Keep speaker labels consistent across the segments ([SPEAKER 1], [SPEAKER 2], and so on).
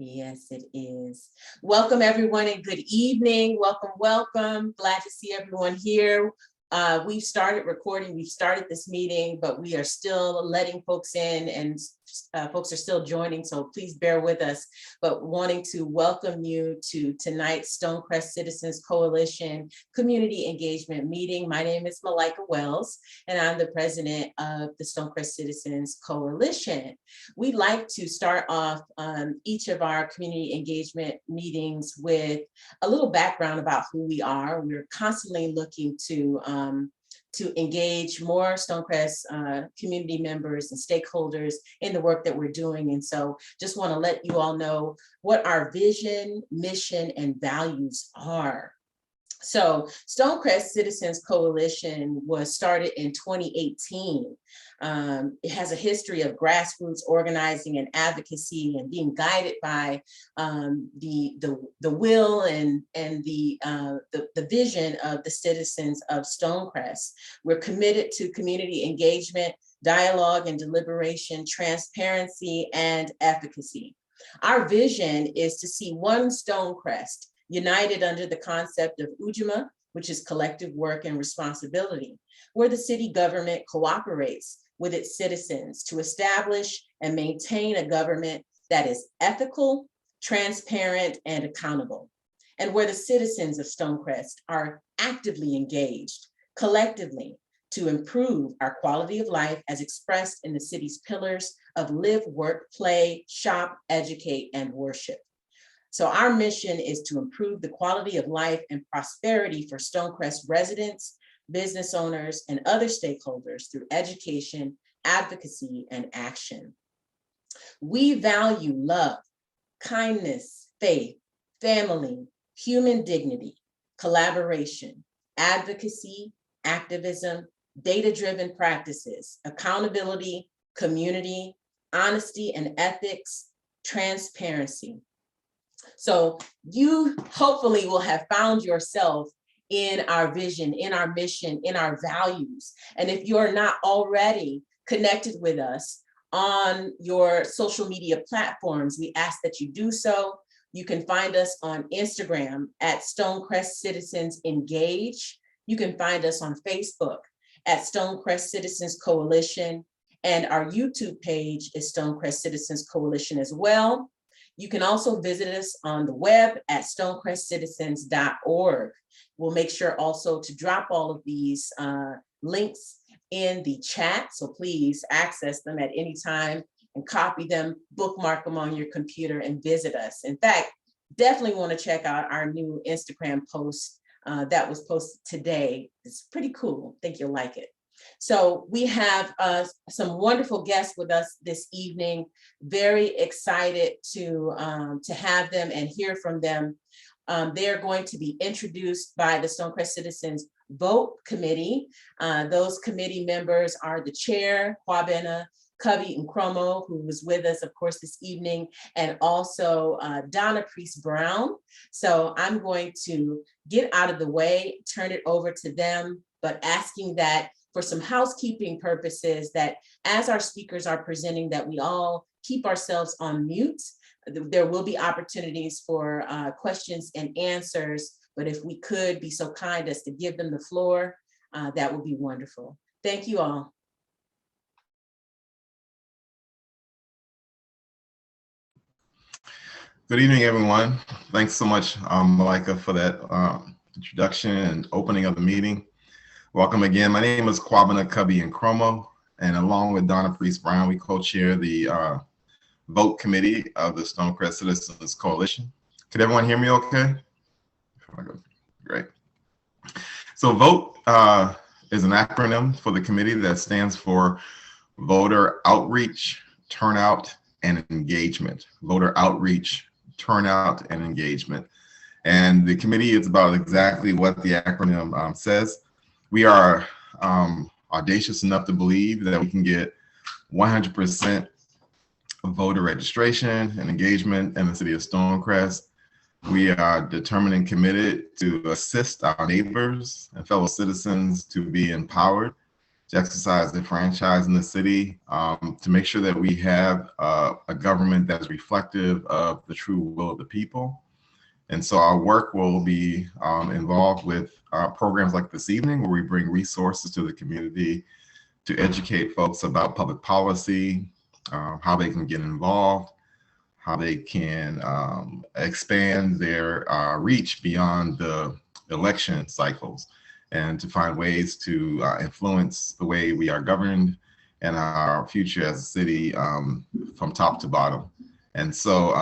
[SPEAKER 1] Yes, it is. Welcome, everyone, and good evening. Welcome, welcome. Glad to see everyone here. We've started recording, we've started this meeting, but we are still letting folks in and folks are still joining, so please bear with us. But wanting to welcome you to tonight's Stonecrest Citizens Coalition Community Engagement Meeting. My name is Malika Wells, and I'm the president of the Stonecrest Citizens Coalition. We'd like to start off each of our community engagement meetings with a little background about who we are. We're constantly looking to engage more Stonecrest community members and stakeholders in the work that we're doing. And so just want to let you all know what our vision, mission, and values are. So Stonecrest Citizens Coalition was started in 2018. It has a history of grassroots organizing and advocacy and being guided by the will and the vision of the citizens of Stonecrest. We're committed to community engagement, dialogue and deliberation, transparency, and efficacy. Our vision is to see one Stonecrest united under the concept of Ujamaa, which is collective work and responsibility, where the city government cooperates with its citizens to establish and maintain a government that is ethical, transparent, and accountable, and where the citizens of Stonecrest are actively engaged collectively to improve our quality of life as expressed in the city's pillars of live, work, play, shop, educate, and worship. So our mission is to improve the quality of life and prosperity for Stonecrest residents, business owners, and other stakeholders through education, advocacy, and action. We value love, kindness, faith, family, human dignity, collaboration, advocacy, activism, data-driven practices, accountability, community, honesty and ethics, transparency. So you hopefully will have found yourself in our vision, in our mission, in our values. And if you're not already connected with us on your social media platforms, we ask that you do so. You can find us on Instagram at Stonecrest Citizens Engage. You can find us on Facebook at Stonecrest Citizens Coalition. And our YouTube page is Stonecrest Citizens Coalition as well. You can also visit us on the web at stonecrestcitizens.org. We'll make sure also to drop all of these links in the chat, so please access them at any time and copy them, bookmark them on your computer and visit us. In fact, definitely want to check out our new Instagram post that was posted today. It's pretty cool. I think you'll like it. So we have some wonderful guests with us this evening. Very excited to have them and hear from them. They're going to be introduced by the Stonecrest Citizens Vote Committee. Those committee members are the chair, Kwabena Cubby Nkromo, who was with us, of course, this evening, and also Donna Priest Brown. So I'm going to get out of the way, turn it over to them, but asking that for some housekeeping purposes, that as our speakers are presenting, that we all keep ourselves on mute. There will be opportunities for questions and answers, but if we could be so kind as to give them the floor, that would be wonderful. Thank you all.
[SPEAKER 2] Good evening, everyone. Thanks so much, Malika, for that introduction and opening of the meeting. Welcome again. My name is Kwabena Cubby Nkromo, and along with Donna Priest Brown, we co-chair the Vote Committee of the Stonecrest Citizens Coalition. Could everyone hear me okay? Great. So VOTE is an acronym for the committee that stands for Voter Outreach, Turnout, and Engagement. Voter Outreach, Turnout, and Engagement. And the committee is about exactly what the acronym says. We are audacious enough to believe that we can get 100% voter registration and engagement in the city of Stonecrest. We are determined and committed to assist our neighbors and fellow citizens to be empowered to exercise their franchise in the city, to make sure that we have a government that's reflective of the true will of the people. And so our work will be involved with programs like this evening, where we bring resources to the community to educate folks about public policy, how they can get involved, how they can expand their reach beyond the election cycles, and to find ways to influence the way we are governed and our future as a city from top to bottom. And so,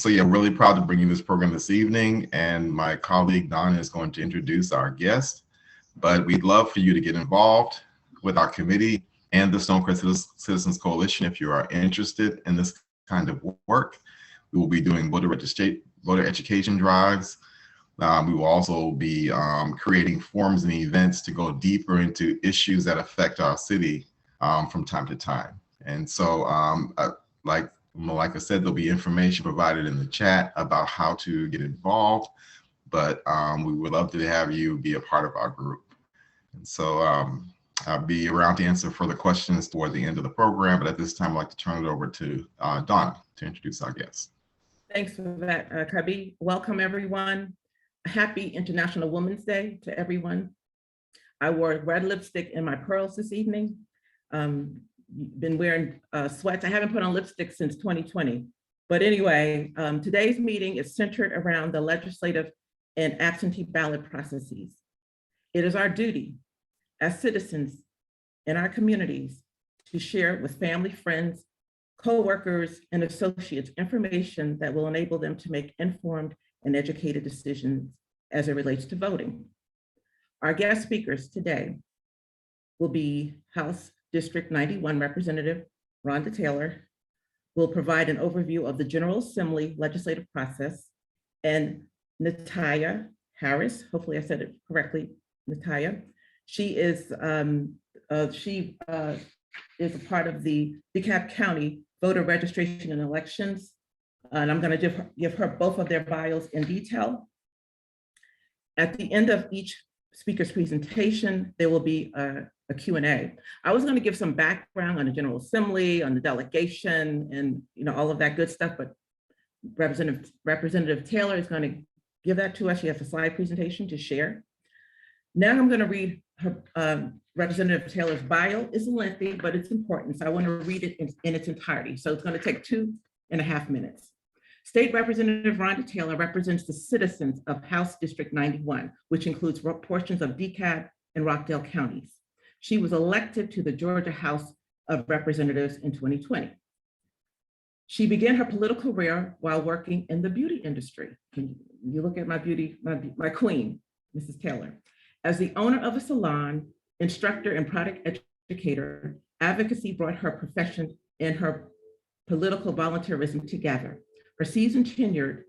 [SPEAKER 2] yeah, really proud to bring you this program this evening. And my colleague Donna is going to introduce our guest, but we'd love for you to get involved with our committee and the Stonecrest Citizens Coalition if you are interested in this kind of work. We will be doing voter education drives. We will also be creating forums and events to go deeper into issues that affect our city from time to time. And so, like I said, there'll be information provided in the chat about how to get involved, but we would love to have you be a part of our group. And so I'll be around to answer further questions toward the end of the program, but at this time, I'd like to turn it over to Donna to introduce our guest.
[SPEAKER 3] Thanks for that, Cubby. Welcome, everyone. Happy International Women's Day to everyone. I wore red lipstick in my pearls this evening. Been wearing sweats. I haven't put on lipstick since 2020. But anyway, today's meeting is centered around the legislative and absentee ballot processes. It is our duty as citizens in our communities to share with family, friends, co-workers, and associates information that will enable them to make informed and educated decisions as it relates to voting. Our guest speakers today will be House District 91 Representative Rhonda Taylor, will provide an overview of the General Assembly legislative process, and Nytia Harris, hopefully I said it correctly, Nytia. She is a part of the DeKalb County Voter Registration and Elections. And I'm going to give her both of their bios in detail. At the end of each speaker's presentation, there will be a Q&A. I was going to give some background on the General Assembly, on the delegation, and all of that good stuff, but Representative Taylor is going to give that to us. She has a slide presentation to share. Now I'm going to read her, Representative Taylor's bio. Is lengthy, but it's important, so I want to read it in its entirety. So it's going to take 2.5 minutes. State Representative Rhonda Taylor represents the citizens of House District 91, which includes portions of DeKalb and Rockdale counties. She was elected to the Georgia House of Representatives in 2020. She began her political career while working in the beauty industry. Can you look at my beauty, my queen, Mrs. Taylor. As the owner of a salon, instructor, and product educator, advocacy brought her profession and her political volunteerism together. Her seasoned tenure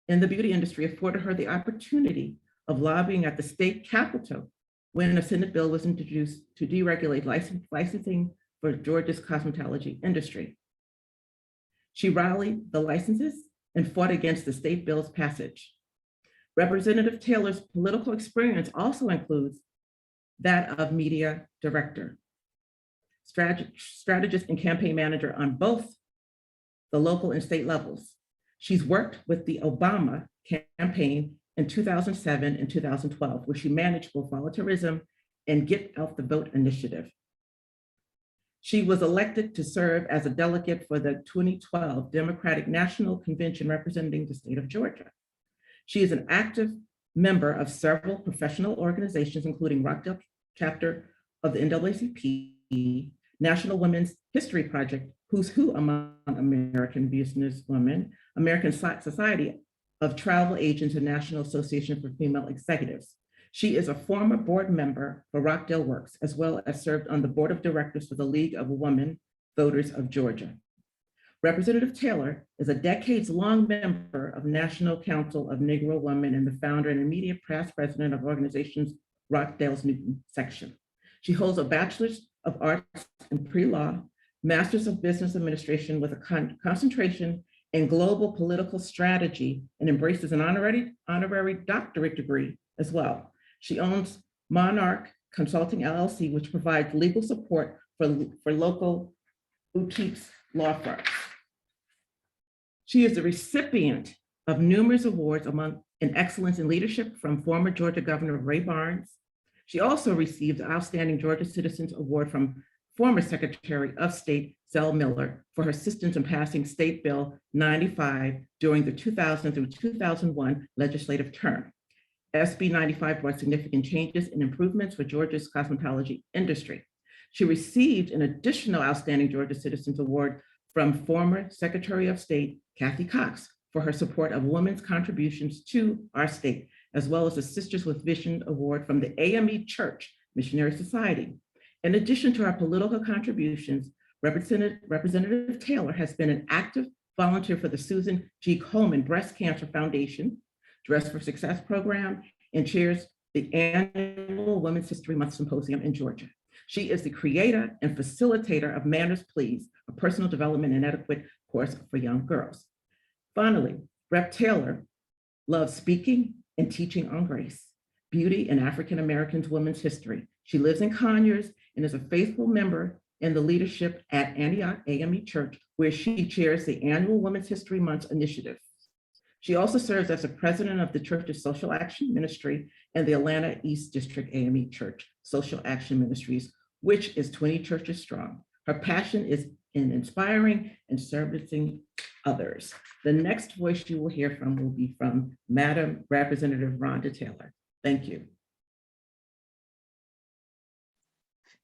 [SPEAKER 3] in the beauty industry afforded her the opportunity of lobbying at the state capitol when a Senate bill was introduced to deregulate licensing for Georgia's cosmetology industry. She rallied the licenses and fought against the state bill's passage. Representative Taylor's political experience also includes that of media director, strategist, and campaign manager on both the local and state levels. She's worked with the Obama campaign in 2007 and 2012, where she managed both volunteerism and Get Out the Vote initiative. She was elected to serve as a delegate for the 2012 Democratic National Convention representing the state of Georgia. She is an active member of several professional organizations, including Rockdale chapter of the NAACP, National Women's History Project, Who's Who Among American Businesswomen, American Society of Travel Agents, and National Association for Female Executives. She is a former board member for Rockdale Works, as well as served on the board of directors for the League of Women Voters of Georgia. Representative Taylor is a decades-long member of National Council of Negro Women and the founder and immediate past president of organizations Rockdale's Newton section. She holds a Bachelor's of Arts in Pre-Law, Master's of Business Administration with a concentration in global political strategy, and embraces an honorary doctorate degree as well. She owns Monarch Consulting LLC, which provides legal support for local boutiques law firms. She is the recipient of numerous awards in excellence in leadership from former Georgia Governor Ray Barnes. She also received the Outstanding Georgia Citizens Award from former Secretary of State Zell Miller for her assistance in passing State Bill 95 during the 2000 through 2001 legislative term. SB 95 brought significant changes and improvements for Georgia's cosmetology industry. She received an additional Outstanding Georgia Citizens Award from former Secretary of State Kathy Cox for her support of women's contributions to our state, as well as the Sisters with Vision Award from the AME Church Missionary Society. In addition to our political contributions, Representative Taylor has been an active volunteer for the Susan G. Komen Breast Cancer Foundation, Dress for Success program, and chairs the annual Women's History Month Symposium in Georgia. She is the creator and facilitator of Manners Please, a personal development and etiquette course for young girls. Finally, Rep. Taylor loves speaking and teaching on grace, beauty, and African Americans women's history. She lives in Conyers and is a faithful member in the leadership at Antioch AME Church, where she chairs the annual Women's History Month initiative. She also serves as the president of the Church's Social Action Ministry and the Atlanta East District AME Church Social Action Ministries, which is 20 churches strong. Her passion is in inspiring and servicing others. The next voice you will hear from will be from Madam Representative Rhonda Taylor. Thank you.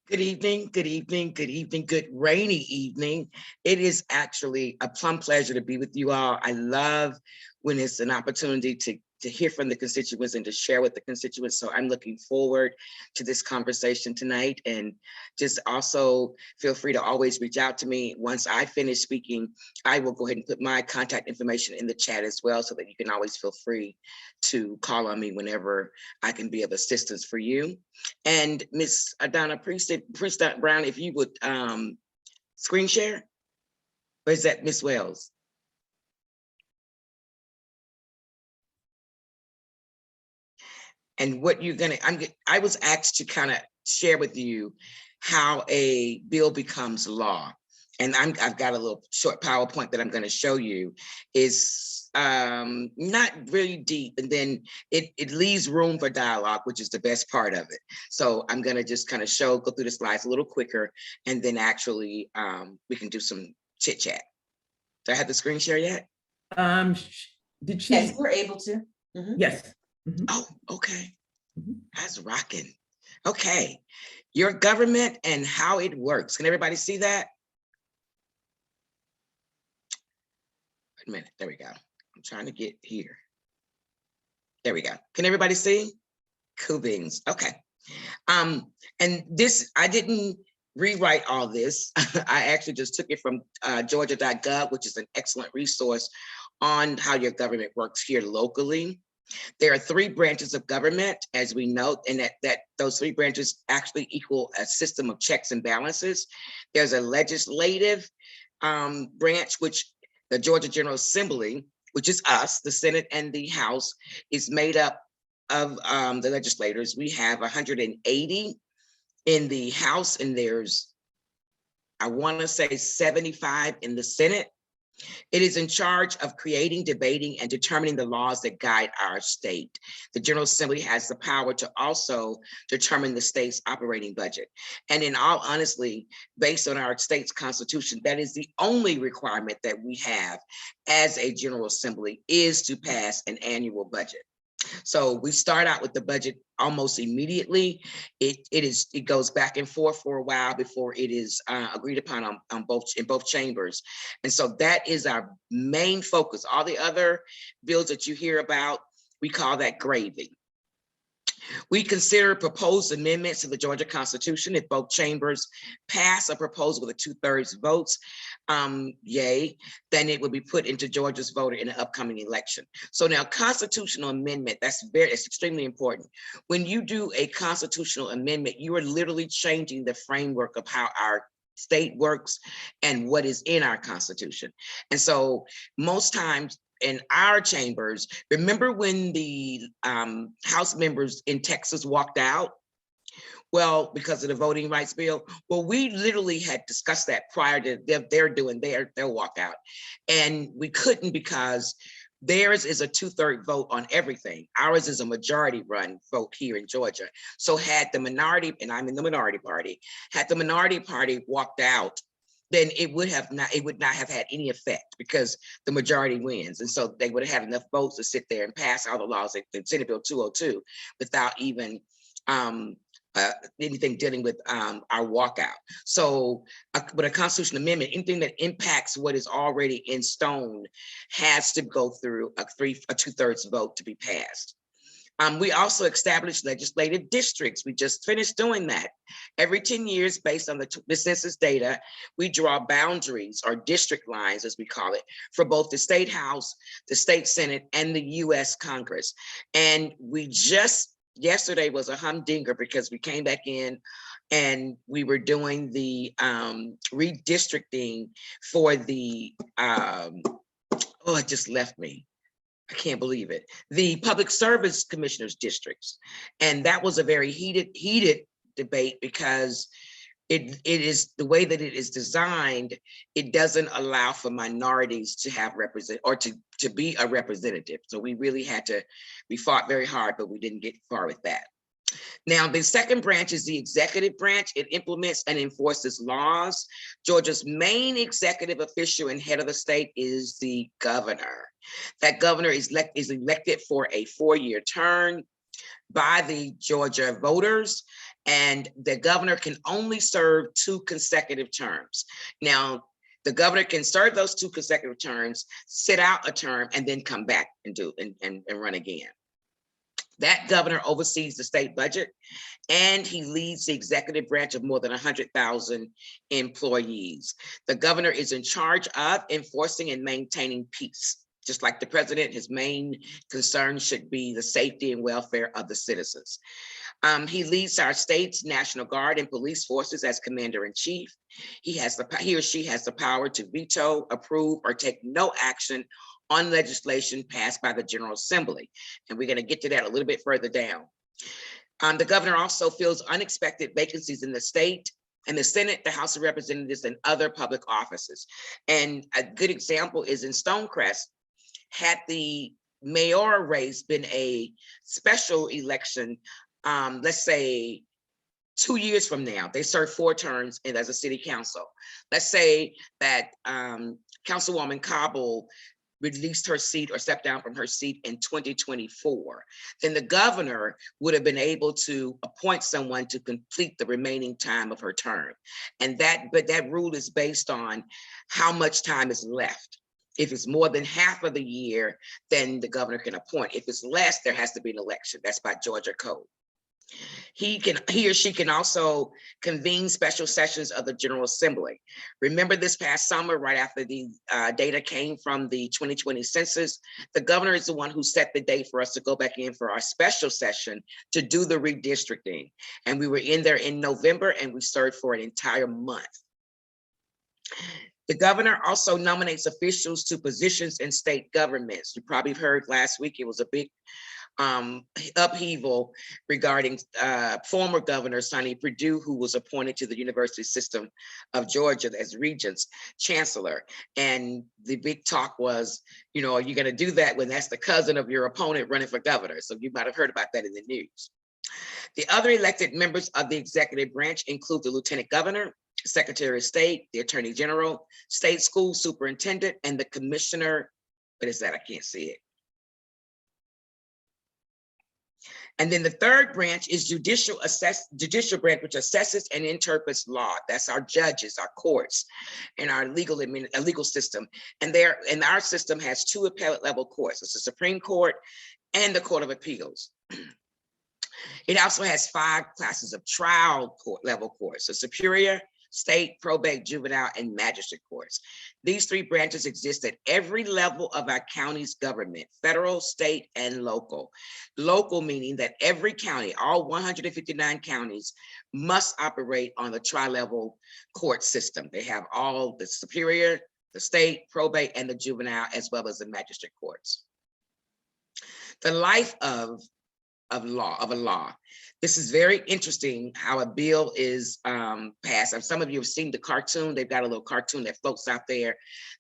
[SPEAKER 4] Good evening, good evening, good evening, good rainy evening. It is actually a plum pleasure to be with you all. I love when it's an opportunity to hear from the constituents and to share with the constituents. So I'm looking forward to this conversation tonight, and just also feel free to always reach out to me. Once I finish speaking, I will go ahead and put my contact information in the chat as well, so that you can always feel free to call on me whenever I can be of assistance for you. And Ms. Donna Priest Brown, if you would screen share, or is that Ms. Wells? And what you're gonna, I was asked to kind of share with you how a bill becomes law. And I've got a little short PowerPoint that I'm gonna show you. Is not really deep, and then it leaves room for dialogue, which is the best part of it. So I'm gonna just kind of go through the slides a little quicker, and then actually we can do some chit chat. Do I have the screen share yet?
[SPEAKER 3] Did she?
[SPEAKER 1] Yes, we're able to.
[SPEAKER 3] Mm-hmm. Yes.
[SPEAKER 4] Mm-hmm. Oh, okay. Mm-hmm. That's rocking. Okay. Your government and how it works. Can everybody see that? Wait a minute. There we go. I'm trying to get here. There we go. Can everybody see? Cool beans. Okay. And this, I didn't rewrite all this. I actually just took it from georgia.gov, which is an excellent resource on how your government works here locally. There are 3 branches of government, as we know, and that those 3 branches actually equal a system of checks and balances. There's a legislative branch, which the Georgia General Assembly, which is us, the Senate and the House, is made up of the legislators. We have 180 in the House, and there's, I want to say 75 in the Senate. It is in charge of creating, debating, and determining the laws that guide our state. The General Assembly has the power to also determine the state's operating budget. And in all honesty, based on our state's constitution, that is the only requirement that we have as a General Assembly, is to pass an annual budget. So we start out with the budget almost immediately. It goes back and forth for a while before it is agreed upon in both chambers. And so that is our main focus. All the other bills that you hear about, we call that gravy. We consider proposed amendments to the Georgia Constitution. If both chambers pass a proposal with a 2/3 votes, yay, then it will be put into Georgia's voter in the upcoming election. So now, constitutional amendment, it's extremely important. When you do a constitutional amendment, you are literally changing the framework of how our state works and what is in our Constitution. And so most times, in our chambers, remember when the House members in Texas walked out? Well, because of the voting rights bill. Well, we literally had discussed that prior to they're doing their walkout. And we couldn't because theirs is a 2/3 vote on everything. Ours is a majority run vote here in Georgia. So had the minority, and I'm in the minority party, had the minority party walked out, then it would not have had any effect because the majority wins. And so they would have had enough votes to sit there and pass all the laws in Senate Bill 202 without even anything dealing with our walkout. So with a constitutional amendment, anything that impacts what is already in stone has to go through a 2/3 vote to be passed. We also established legislative districts. We just finished doing that. Every 10 years, based on the census data, we draw boundaries or district lines, as we call it, for both the state house, the state senate, and the US Congress. And we just, yesterday was a humdinger because we came back in and we were doing the redistricting for the, oh, it just left me. I can't believe it. The Public Service Commissioners districts. And that was a very heated debate because it is the way that it is designed, it doesn't allow for minorities to have to be a representative. So we really we fought very hard, but we didn't get far with that. Now, the second branch is the executive branch. It implements and enforces laws. Georgia's main executive official and head of the state is the governor. That governor is elected for a 4-year term by the Georgia voters, and the governor can only serve 2 consecutive terms. Now, the governor can serve those 2 consecutive terms, sit out a term, and then come back and run again. That governor oversees the state budget, and he leads the executive branch of more than 100,000 employees. The governor is in charge of enforcing and maintaining peace. Just like the president, his main concern should be the safety and welfare of the citizens. He leads our state's National Guard and police forces as commander-in-chief. He or she has the power to veto, approve, or take no action on legislation passed by the General Assembly. And we're going to get to that a little bit further down. The governor also fills unexpected vacancies in the state and the Senate, the House of Representatives, and other public offices. And a good example is in Stonecrest. Had the mayoral race been a special election, let's say 2 years from now, they serve 4 terms and as a city council. Let's say that Councilwoman Cobble released her seat or stepped down from her seat in 2024, then the governor would have been able to appoint someone to complete the remaining time of her term. And that rule is based on how much time is left. If it's more than half of the year, then the governor can appoint. If it's less, there has to be an election. That's by Georgia code. He or she can also convene special sessions of the General Assembly. Remember this past summer, right after the data came from the 2020 census, the governor is the one who set the date for us to go back in for our special session to do the redistricting. And we were in there in November and we served for an entire month. The governor also nominates officials to positions in state governments. You probably heard last week, it was a big upheaval regarding former Governor Sonny Perdue, who was appointed to the University System of Georgia as Regent's Chancellor. And the big talk was, you know, are you going to do that when that's the cousin of your opponent running for governor? So you might have heard about that in the news. The other elected members of the executive branch include the Lieutenant Governor, Secretary of State, the Attorney General, State School Superintendent, and the Commissioner. What is that? I can't see it. And then the third branch is judicial branch, which assesses and interprets law. That's our judges, our courts, and our legal system. And our system has 2 appellate level courts. It's the Supreme Court and the Court of Appeals. It also has 5 classes of trial court level courts: so superior, state, probate, juvenile, and magistrate courts. These 3 branches exist at every level of our county's government: federal, state, and local. Local meaning that every county, all 159 counties, must operate on the tri-level court system. They have all the superior, the state, probate, and the juvenile, as well as the magistrate courts. The life of of a law. This is very interesting how a bill is passed. And some of you have seen the cartoon. They've got a little cartoon that floats out there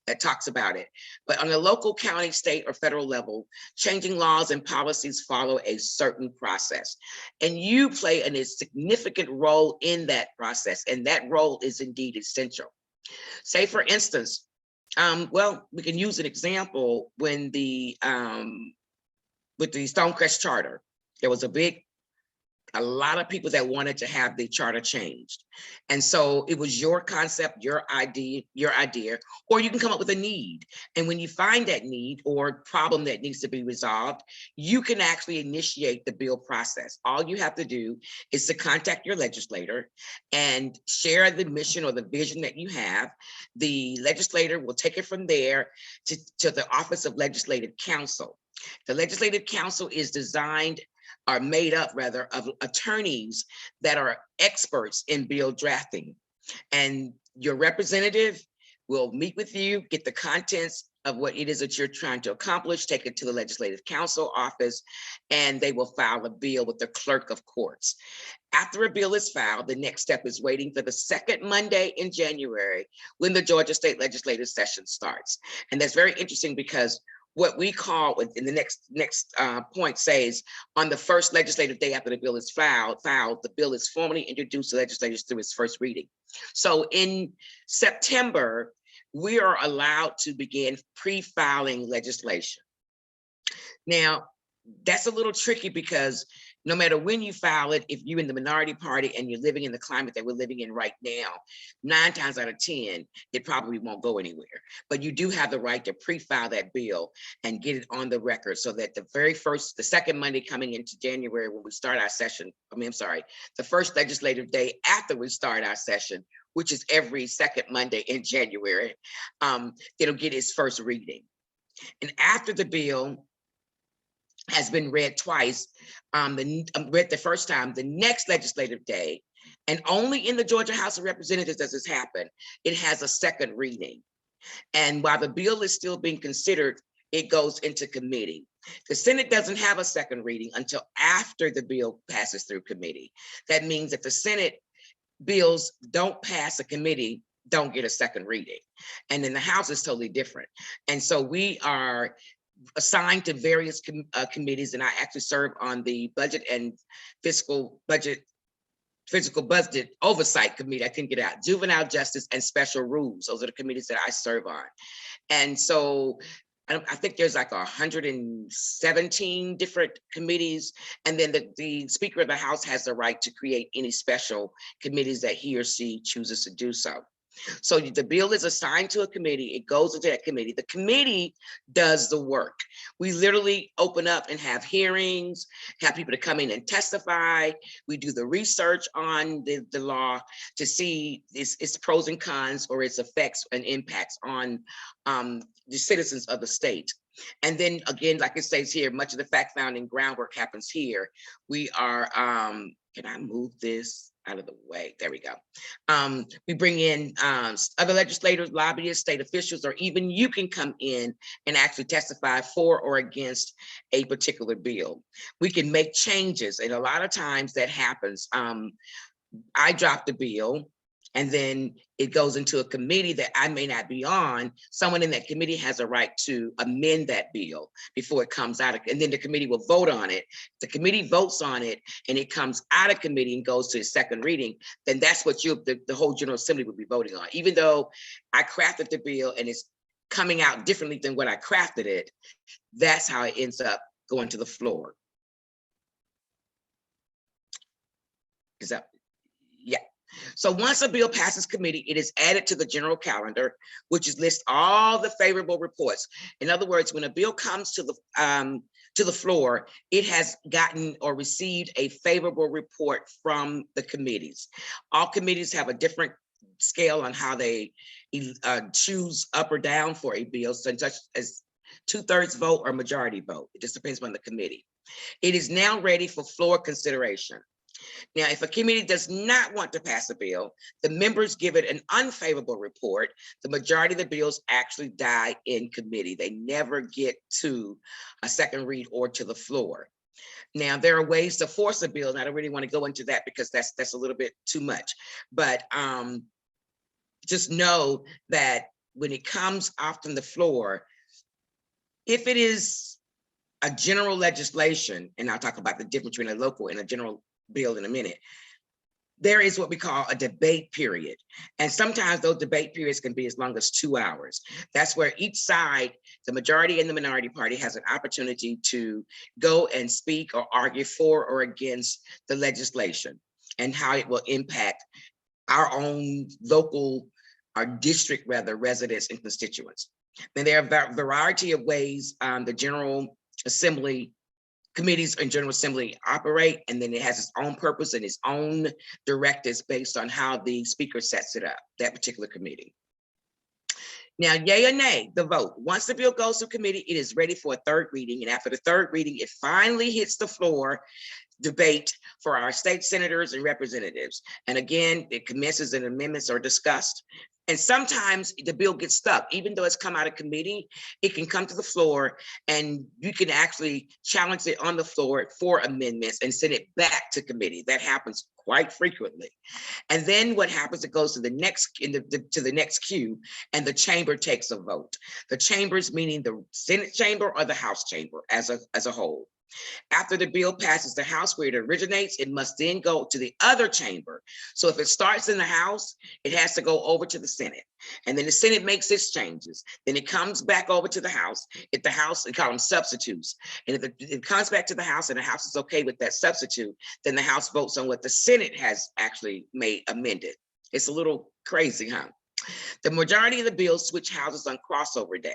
[SPEAKER 4] that talks about it. But on the local, county, state, or federal level, changing laws and policies follow a certain process. And you play a significant role in that process. And that role is indeed essential. Say, for instance, well, we can use an example when with the Stonecrest Charter, there was a lot of people that wanted to have the charter changed. And so it was your concept, your idea, or you can come up with a need. And when you find that need or problem that needs to be resolved, you can actually initiate the bill process. All you have to do is to contact your legislator and share the mission or the vision that you have. The legislator will take it from there to the Office of Legislative Counsel. The Legislative Counsel is made up rather of attorneys that are experts in bill drafting. And your representative will meet with you, get the contents of what it is that you're trying to accomplish, take it to the Legislative Counsel office, and they will file a bill with the clerk of courts. After a bill is filed, the next step is waiting for the second Monday in January when the Georgia State Legislative session starts. And that's very interesting because what we call in the next point says, on the first legislative day after the bill is filed, the bill is formally introduced to legislators through its first reading. So in September, we are allowed to begin pre-filing legislation. Now, that's a little tricky because no matter when you file it, if you're in the minority party and you're living in the climate that we're living in right now, 9 times out of 10, it probably won't go anywhere. But you do have the right to pre-file that bill and get it on the record so that the second Monday coming into January when we start our session, the first legislative day after we start our session, which is every second Monday in January, it'll get its first reading. And after the bill has been read twice, read the first time, the next legislative day, and only in the Georgia House of Representatives does this happen, it has a second reading. And while the bill is still being considered, it goes into committee. The Senate doesn't have a second reading until after the bill passes through committee. That means that the Senate bills don't pass a committee, don't get a second reading. And then the House is totally different. And so we are assigned to various committees, and I actually serve on the Budget and Fiscal Budget Oversight Committee. I couldn't get out. Juvenile Justice and Special Rules. Those are the committees that I serve on. And so I think there's like 117 different committees. And then the Speaker of the House has the right to create any special committees that he or she chooses to do so. So the bill is assigned to a committee, it goes into that committee. The committee does the work. We literally open up and have hearings, have people to come in and testify. We do the research on the law to see its pros and cons or its effects and impacts on the citizens of the state. And then again, like it says here, much of the fact-finding groundwork happens here. We are, can I move this out of the way? There we go. We bring in other legislators, lobbyists, state officials, or even you can come in and actually testify for or against a particular bill. We can make changes, and a lot of times that happens. I drop the bill, and then it goes into a committee that I may not be on. Someone in that committee has a right to amend that bill before it comes out, and then the committee will vote on it. The committee votes on it, and it comes out of committee and goes to a second reading, then that's what the whole General Assembly would be voting on. Even though I crafted the bill and it's coming out differently than what I crafted it, that's how it ends up going to the floor. Is that, yeah. So once a bill passes committee, it is added to the general calendar, which lists all the favorable reports. In other words, when a bill comes to the floor, it has gotten or received a favorable report from the committees. All committees have a different scale on how they choose up or down for a bill, such as 2/3 vote or majority vote. It just depends on the committee. It is now ready for floor consideration. Now, if a committee does not want to pass a bill, the members give it an unfavorable report. The majority of the bills actually die in committee. They never get to a second read or to the floor. Now, there are ways to force a bill, and I don't really want to go into that because that's a little bit too much. But just know that when it comes off from the floor, if it is a general legislation, and I'll talk about the difference between a local and a general bill in a minute, there is what we call a debate period. And sometimes those debate periods can be as long as 2 hours. That's where each side, the majority and the minority party, has an opportunity to go and speak or argue for or against the legislation and how it will impact our own local, our district rather, residents and constituents. And there are a variety of ways the General Assembly committees and General Assembly operate, and then it has its own purpose and its own directives based on how the speaker sets it up, that particular committee. Now, yay or nay, the vote. Once the bill goes to committee, it is ready for a third reading, and after the third reading, it finally hits the floor debate for our state senators and representatives. And again, it commences and amendments are discussed. And sometimes the bill gets stuck, even though it's come out of committee, it can come to the floor and you can actually challenge it on the floor for amendments and send it back to committee. That happens quite frequently. And then what happens, it goes to the next to the next queue, and the chamber takes a vote. The chambers meaning the Senate chamber or the House chamber as a whole. After the bill passes the House where it originates, it must then go to the other chamber. So if it starts in the House, it has to go over to the Senate. And then the Senate makes its changes. Then it comes back over to the House. If the House, we call them substitutes. And if it comes back to the House and the House is okay with that substitute, then the House votes on what the Senate has actually made amended. It's a little crazy, huh? The majority of the bills switch houses on crossover day.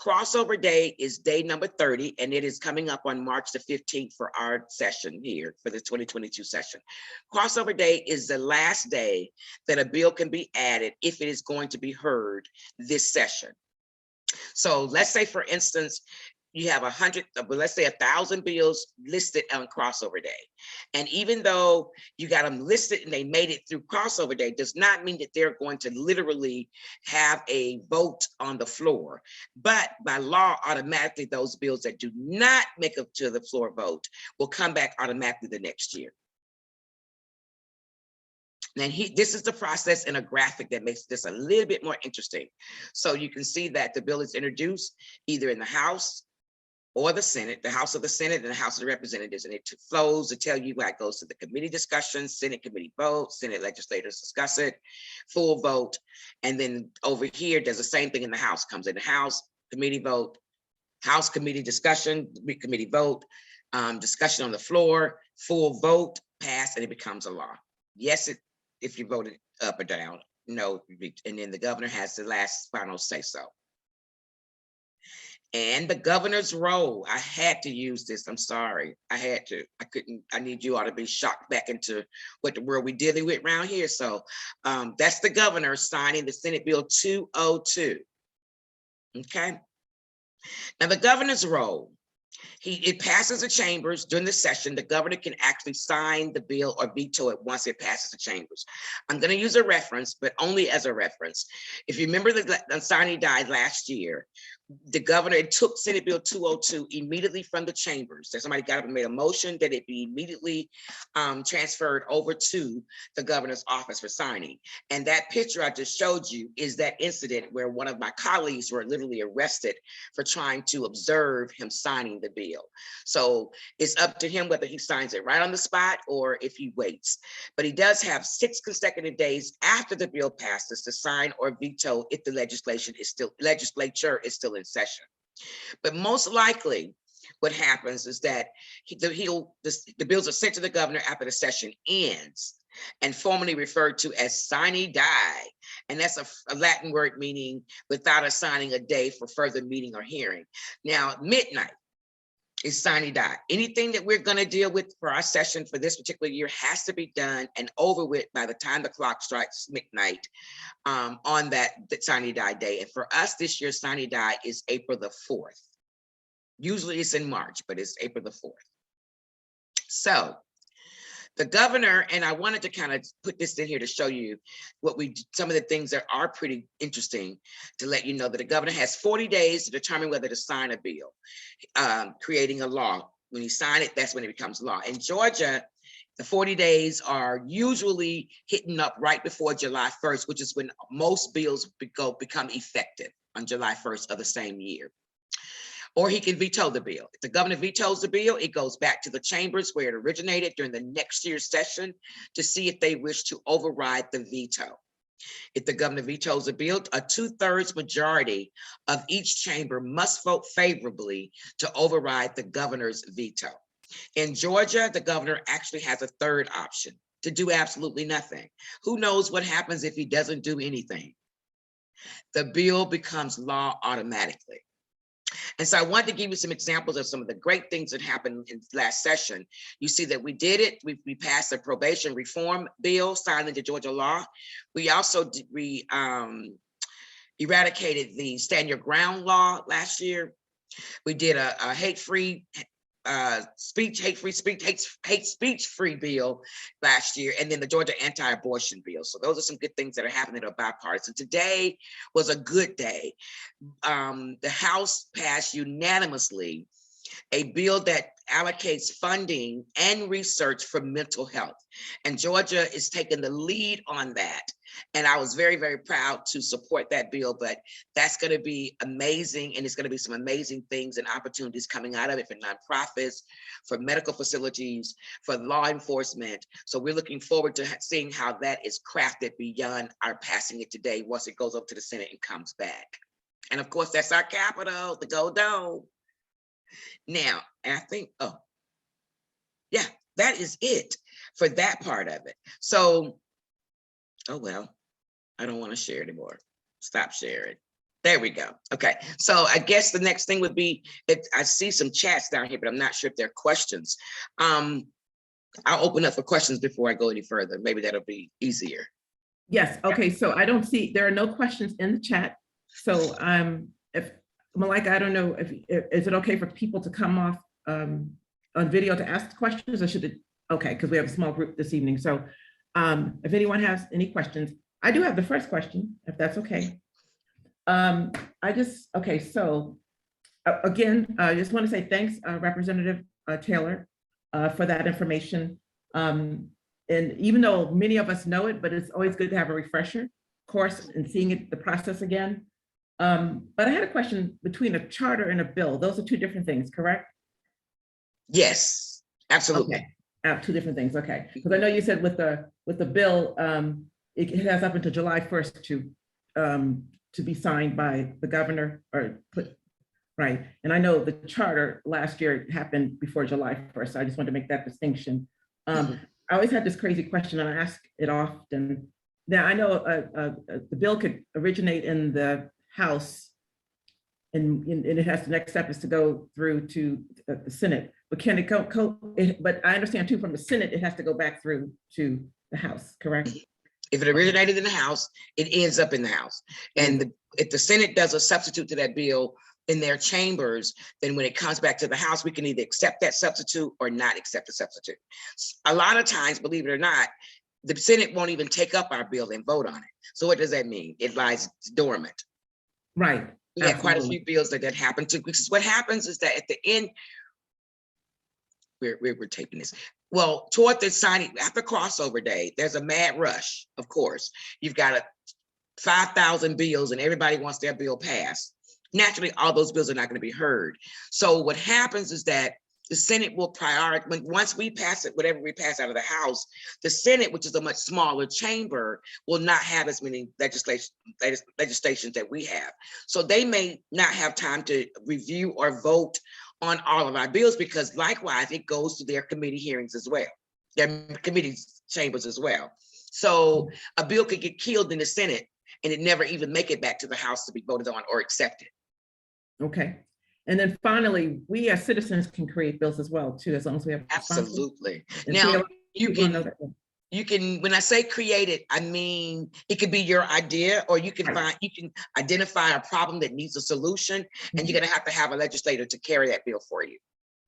[SPEAKER 4] Crossover day is day number 30, and it is coming up on March the 15th for our session here for the 2022 session. Crossover day is the last day that a bill can be added if it is going to be heard this session. So let's say, for instance, you have 100, but let's say 1,000 bills listed on crossover day. And even though you got them listed and they made it through crossover day, does not mean that they're going to literally have a vote on the floor. But by law, automatically those bills that do not make it to the floor vote will come back automatically the next year. And this is the process in a graphic that makes this a little bit more interesting. So you can see that the bill is introduced either in the House or the Senate, the House of the Senate and the House of the Representatives, and it flows to tell you why it goes to the committee discussion, Senate committee vote, Senate legislators discuss it, full vote. And then over here, does the same thing in the House, comes in the House, committee vote, House committee discussion, committee vote, discussion on the floor, full vote, pass, and it becomes a law. Yes, if you voted up or down, no, and then the governor has the last final say so. And the governor's role, I had to use this, I'm sorry, I had to, I couldn't, I need you all to be shocked back into what the world we're dealing with around here. So that's the governor signing the Senate Bill 202, okay? Now the governor's role, it passes the chambers during the session. The governor can actually sign the bill or veto it once it passes the chambers. I'm going to use a reference, but only as a reference. If you remember the signing died last year, the governor took Senate Bill 202 immediately from the chambers. That somebody got up and made a motion that it be immediately transferred over to the governor's office for signing. And that picture I just showed you is that incident where one of my colleagues were literally arrested for trying to observe him signing the bill. So it's up to him whether he signs it right on the spot or if he waits. But he does have 6 consecutive days after the bill passes to sign or veto if the legislature is still in session. But most likely what happens is that the bills are sent to the governor after the session ends and formally referred to as sine die. And that's a Latin word meaning without assigning a day for further meeting or hearing. Now, midnight is sine die. Anything that we're going to deal with for our session for this particular year has to be done and over with by the time the clock strikes midnight on that sine die day. And for us this year, sine die is April the 4th. Usually it's in March, but it's April the 4th. So the governor, and I wanted to kind of put this in here to show you some of the things that are pretty interesting to let you know that the governor has 40 days to determine whether to sign a bill, creating a law when you sign it, that's when it becomes law. In Georgia, the 40 days are usually hitting up right before July 1st, which is when most bills become effective on July 1st of the same year. Or he can veto the bill. If the governor vetoes the bill, it goes back to the chambers where it originated during the next year's session to see if they wish to override the veto. If the governor vetoes a bill, a 2/3 majority of each chamber must vote favorably to override the governor's veto. In Georgia, the governor actually has a third option, to do absolutely nothing. Who knows what happens if he doesn't do anything? The bill becomes law automatically. And so I wanted to give you some examples of some of the great things that happened in last session. You see that we did it. We passed a probation reform bill signed into Georgia law. We also eradicated the stand your ground law last year. We did a hate speech free bill last year, and then the Georgia anti-abortion bill. So those are some good things that are happening that are bipartisan. Today was a good day. The House passed unanimously a bill that allocates funding and research for mental health. And Georgia is taking the lead on that. And I was very, very proud to support that bill, but that's going to be amazing. And it's going to be some amazing things and opportunities coming out of it for nonprofits, for medical facilities, for law enforcement. So we're looking forward to seeing how that is crafted beyond our passing it today once it goes up to the Senate and comes back. And of course, that's our capital, the Gold Dome. Now, and I think, oh, yeah, that is it for that part of it. So, oh, well, I don't want to share anymore. Stop sharing. There we go. Okay, so I guess the next thing would be, if I see some chats down here, but I'm not sure if there are questions. I'll open up for questions before I go any further. Maybe that'll be easier.
[SPEAKER 3] Yes, okay, so I don't see, there are no questions in the chat. So if Malika, I don't know, is it okay for people to come off on video to ask questions, or should it, okay, because we have a small group this evening. So if anyone has any questions, I do have the first question, if that's okay. Okay, so again, I just want to say thanks, Representative Taylor, for that information. And even though many of us know it, but it's always good to have a refresher course and seeing it, the process again. But I had a question between a charter and a bill. Those are two different things, correct?
[SPEAKER 4] Yes, absolutely.
[SPEAKER 3] Okay. Two different things, okay. Because I know you said with the bill, it has up until July 1st to be signed by the governor or put, right. And I know the charter last year happened before July 1st. So I just wanted to make that distinction. I always had this crazy question and I ask it often. Now I know the bill could originate in the House and it has, the next step is to go through to the Senate, but can it go, but I understand too, from the Senate, it has to go back through to the House, correct?
[SPEAKER 4] If it originated in the House, it ends up in the House. And if the Senate does a substitute to that bill in their chambers, then when it comes back to the House, we can either accept that substitute or not accept the substitute. A lot of times, believe it or not, the Senate won't even take up our bill and vote on it. So what does that mean? It lies dormant.
[SPEAKER 3] Right.
[SPEAKER 4] We have quite a few bills that happened to, because what happens is that at the end, we're taping this. Well, toward the signing, after crossover day, there's a mad rush, of course. You've got 5,000 bills and everybody wants their bill passed. Naturally, all those bills are not going to be heard. So what happens is that the Senate will prioritize, once we pass it, whatever we pass out of the House, the Senate, which is a much smaller chamber, will not have as many legislations that we have. So they may not have time to review or vote on all of our bills, because likewise, it goes to their committee hearings as well, their committee chambers as well. So a bill could get killed in the Senate and it never even make it back to the House to be voted on or accepted.
[SPEAKER 3] Okay. And then finally, we as citizens can create bills as well too, as long as we have.
[SPEAKER 4] Absolutely. Now you can, when I say create it, I mean, it could be your idea, or you can identify a problem that needs a solution, and you're going to have a legislator to carry that bill for you.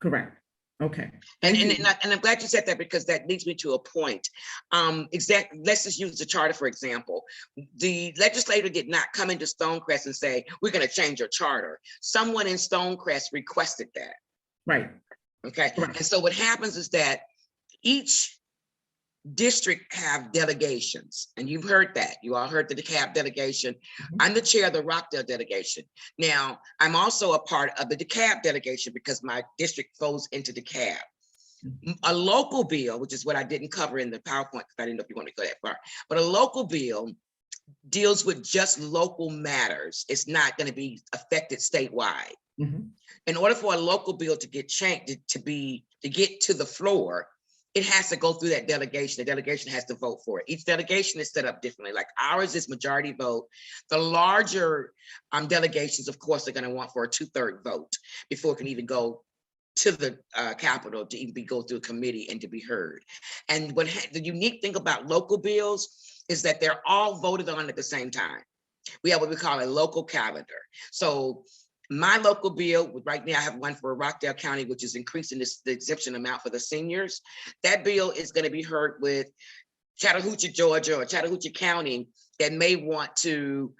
[SPEAKER 3] Correct. Okay.
[SPEAKER 4] And I'm glad you said that, because that leads me to a point. Let's just use the charter, for example. The legislator did not come into Stonecrest and say, we're going to change your charter. Someone in Stonecrest requested that.
[SPEAKER 3] Right.
[SPEAKER 4] Okay,
[SPEAKER 3] Correct.
[SPEAKER 4] and so what happens is that each district have delegations, and you've heard that. You all heard the DeKalb delegation. I'm the chair of the Rockdale delegation. Now, I'm also a part of the DeKalb delegation because my district falls into DeKalb. A local bill, which is what I didn't cover in the PowerPoint because I didn't know if you want to go that far, but a local bill deals with just local matters. It's not going to be affected statewide. In order for a local bill to get changed, to get to the floor, it has to go through that delegation. The delegation has to vote for it. Each delegation is set up differently. Like ours is majority vote. The larger delegations, of course, are going to want for a 2/3 vote before it can even go to the Capitol to even go through a committee and to be heard. And what the unique thing about local bills is that they're all voted on at the same time. We have what we call a local calendar. So my local bill, right now I have one for Rockdale County, which is increasing the exemption amount for the seniors. That bill is going to be heard with Chattahoochee, Georgia, or Chattahoochee County that may want to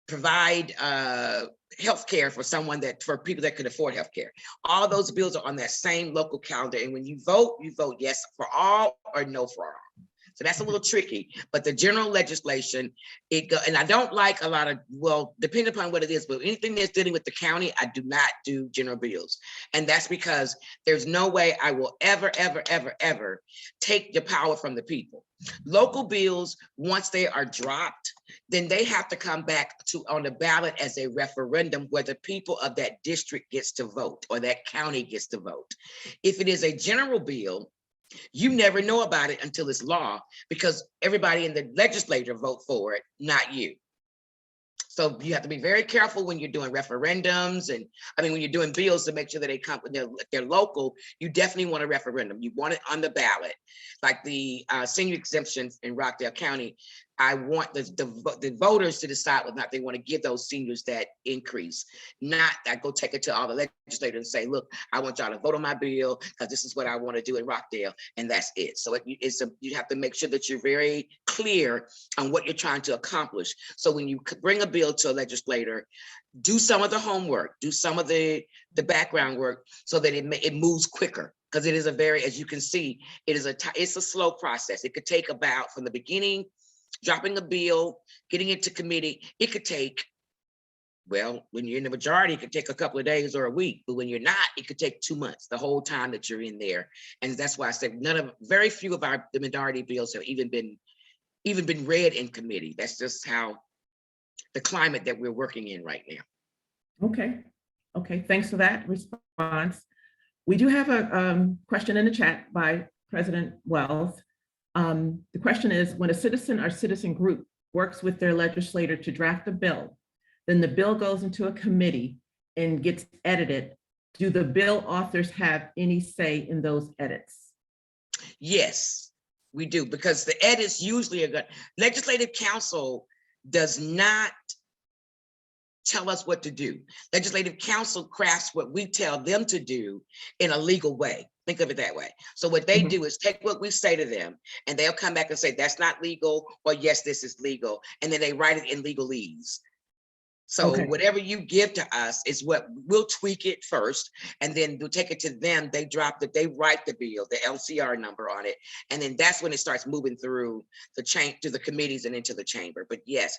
[SPEAKER 4] provide healthcare for people that could afford healthcare. All those bills are on that same local calendar. And when you vote yes for all or no for all. So that's a little tricky, but the general legislation, and I don't like a lot of, well, depending upon what it is, but anything that's dealing with the county, I do not do general bills. And that's because there's no way I will ever take the power from the people. Local bills, once they are dropped, then they have to come back on the ballot as a referendum where the people of that district gets to vote or that county gets to vote. If it is a general bill, you never know about it until it's law because everybody in the legislature vote for it, not you. So you have to be very careful when you're doing referendums and when you're doing bills to make sure that they come, they're local. You definitely want a referendum. You want it on the ballot, like the senior exemptions in Rockdale County. I want the voters to decide whether or not they want to give those seniors that increase. Not that go take it to all the legislators and say, look, I want y'all to vote on my bill because this is what I want to do in Rockdale, and that's it. So you have to make sure that you're very clear on what you're trying to accomplish. So when you bring a bill to a legislator, do some of the homework, do some of the background work so that it moves quicker. Because it is as you can see, it's a slow process. It could take about from the beginning, dropping a bill, getting it to committee, it could take, well, when you're in the majority, it could take a couple of days or a week, but when you're not, it could take 2 months, the whole time that you're in there. And that's why I said very few of the minority bills have even been read in committee. That's just how the climate that we're working in right now.
[SPEAKER 3] Okay, thanks for that response. We do have a question in the chat by President Wells. The question is, when a citizen or citizen group works with their legislator to draft a bill, then the bill goes into a committee and gets edited. Do the bill authors have any say in those edits?
[SPEAKER 4] Yes, we do, because the edits usually are good. Legislative Council does not tell us what to do. Legislative Council crafts what we tell them to do in a legal way. Think of it that way. So what they do is take what we say to them and they'll come back and say, that's not legal, or yes, this is legal. And then they write it in legalese. So whatever you give to us is what we'll tweak it first, and then we'll take it to them. They write the bill, the LCR number on it. And then that's when it starts moving through to the committees and into the chamber. But yes,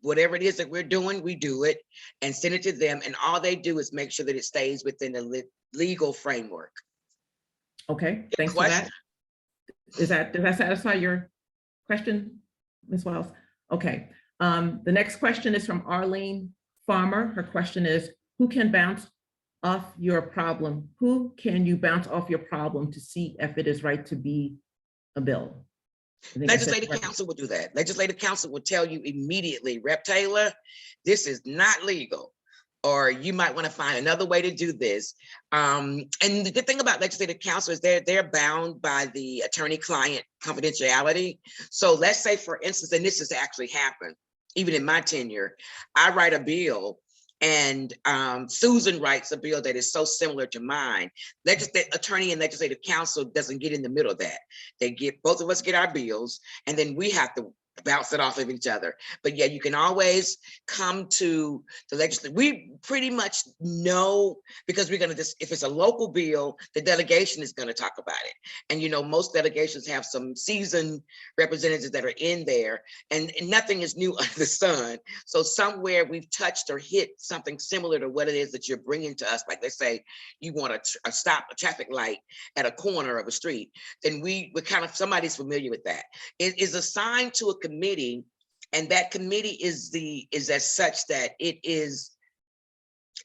[SPEAKER 4] whatever it is that we're doing, we do it and send it to them. And all they do is make sure that it stays within the legal framework.
[SPEAKER 3] Okay, thanks for that. Does that satisfy your question, Ms. Wells? Okay. The next question is from Arlene Farmer. Her question is, who can bounce off your problem? Who can you bounce off your problem to see if it is right to be a bill?
[SPEAKER 4] Legislative Council will do that. Legislative Council will tell you immediately, Rep. Taylor, this is not legal, or you might want to find another way to do this. And the good thing about Legislative Council is they're bound by the attorney-client confidentiality. So let's say, for instance, and this has actually happened, even in my tenure, I write a bill and Susan writes a bill that is so similar to mine. Attorney and Legislative Council doesn't get in the middle of that. Both of us get our bills, and then we have to bounce it off of each other. But yeah, you can always come to the legislature. We pretty much know, because we're going to just, if it's a local bill, the delegation is going to talk about it. And, you know, most delegations have some seasoned representatives that are in there, and nothing is new under the sun. So somewhere we've touched or hit something similar to what it is that you're bringing to us. Like, let's say you want to stop a traffic light at a corner of a street, then we're kind of, somebody's familiar with that. It is assigned to a committee, and that committee is as such that it is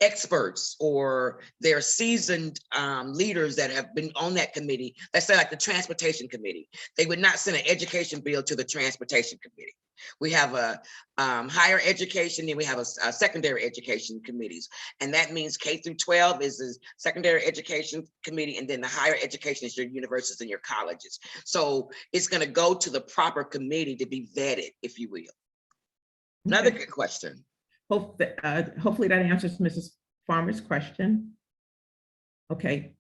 [SPEAKER 4] experts or they're seasoned leaders that have been on that committee. Let's say like the transportation committee. They would not send an education bill to the transportation committee. We have a higher education, and we have a secondary education committees. And that means K through 12 is the secondary education committee, and then the higher education is your universities and your colleges. So it's going to go to the proper committee to be vetted, if you will. Another good question.
[SPEAKER 3] Hopefully that answers Mrs. Farmer's question. Okay,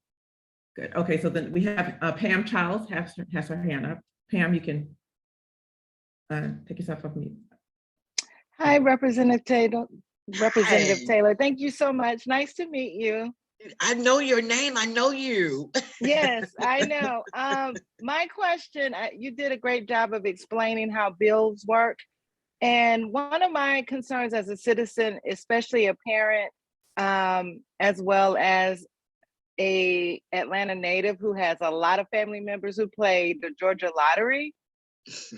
[SPEAKER 3] good. Okay, so then we have Pam Childs has her hand up. Pam, you can take yourself off mute.
[SPEAKER 5] Hi, Representative Taylor.
[SPEAKER 4] Hi.
[SPEAKER 5] Taylor, thank you so much. Nice to meet you.
[SPEAKER 4] I know your name. I know you.
[SPEAKER 5] Yes, I know. My question, you did a great job of explaining how bills work. And one of my concerns as a citizen, especially a parent, as well as a Atlanta native who has a lot of family members who play the Georgia lottery,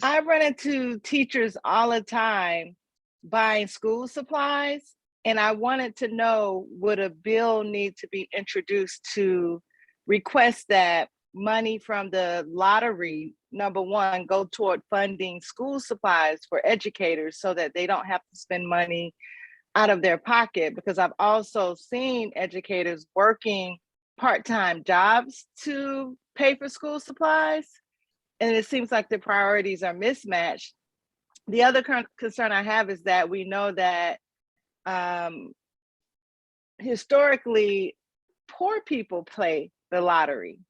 [SPEAKER 5] I run into teachers all the time buying school supplies. And I wanted to know, would a bill need to be introduced to request that money from the lottery, number one, go toward funding school supplies for educators so that they don't have to spend money out of their pocket? Because I've also seen educators working part-time jobs to pay for school supplies, and it seems like the priorities are mismatched. The other concern I have is that we know that historically, poor people play the lottery,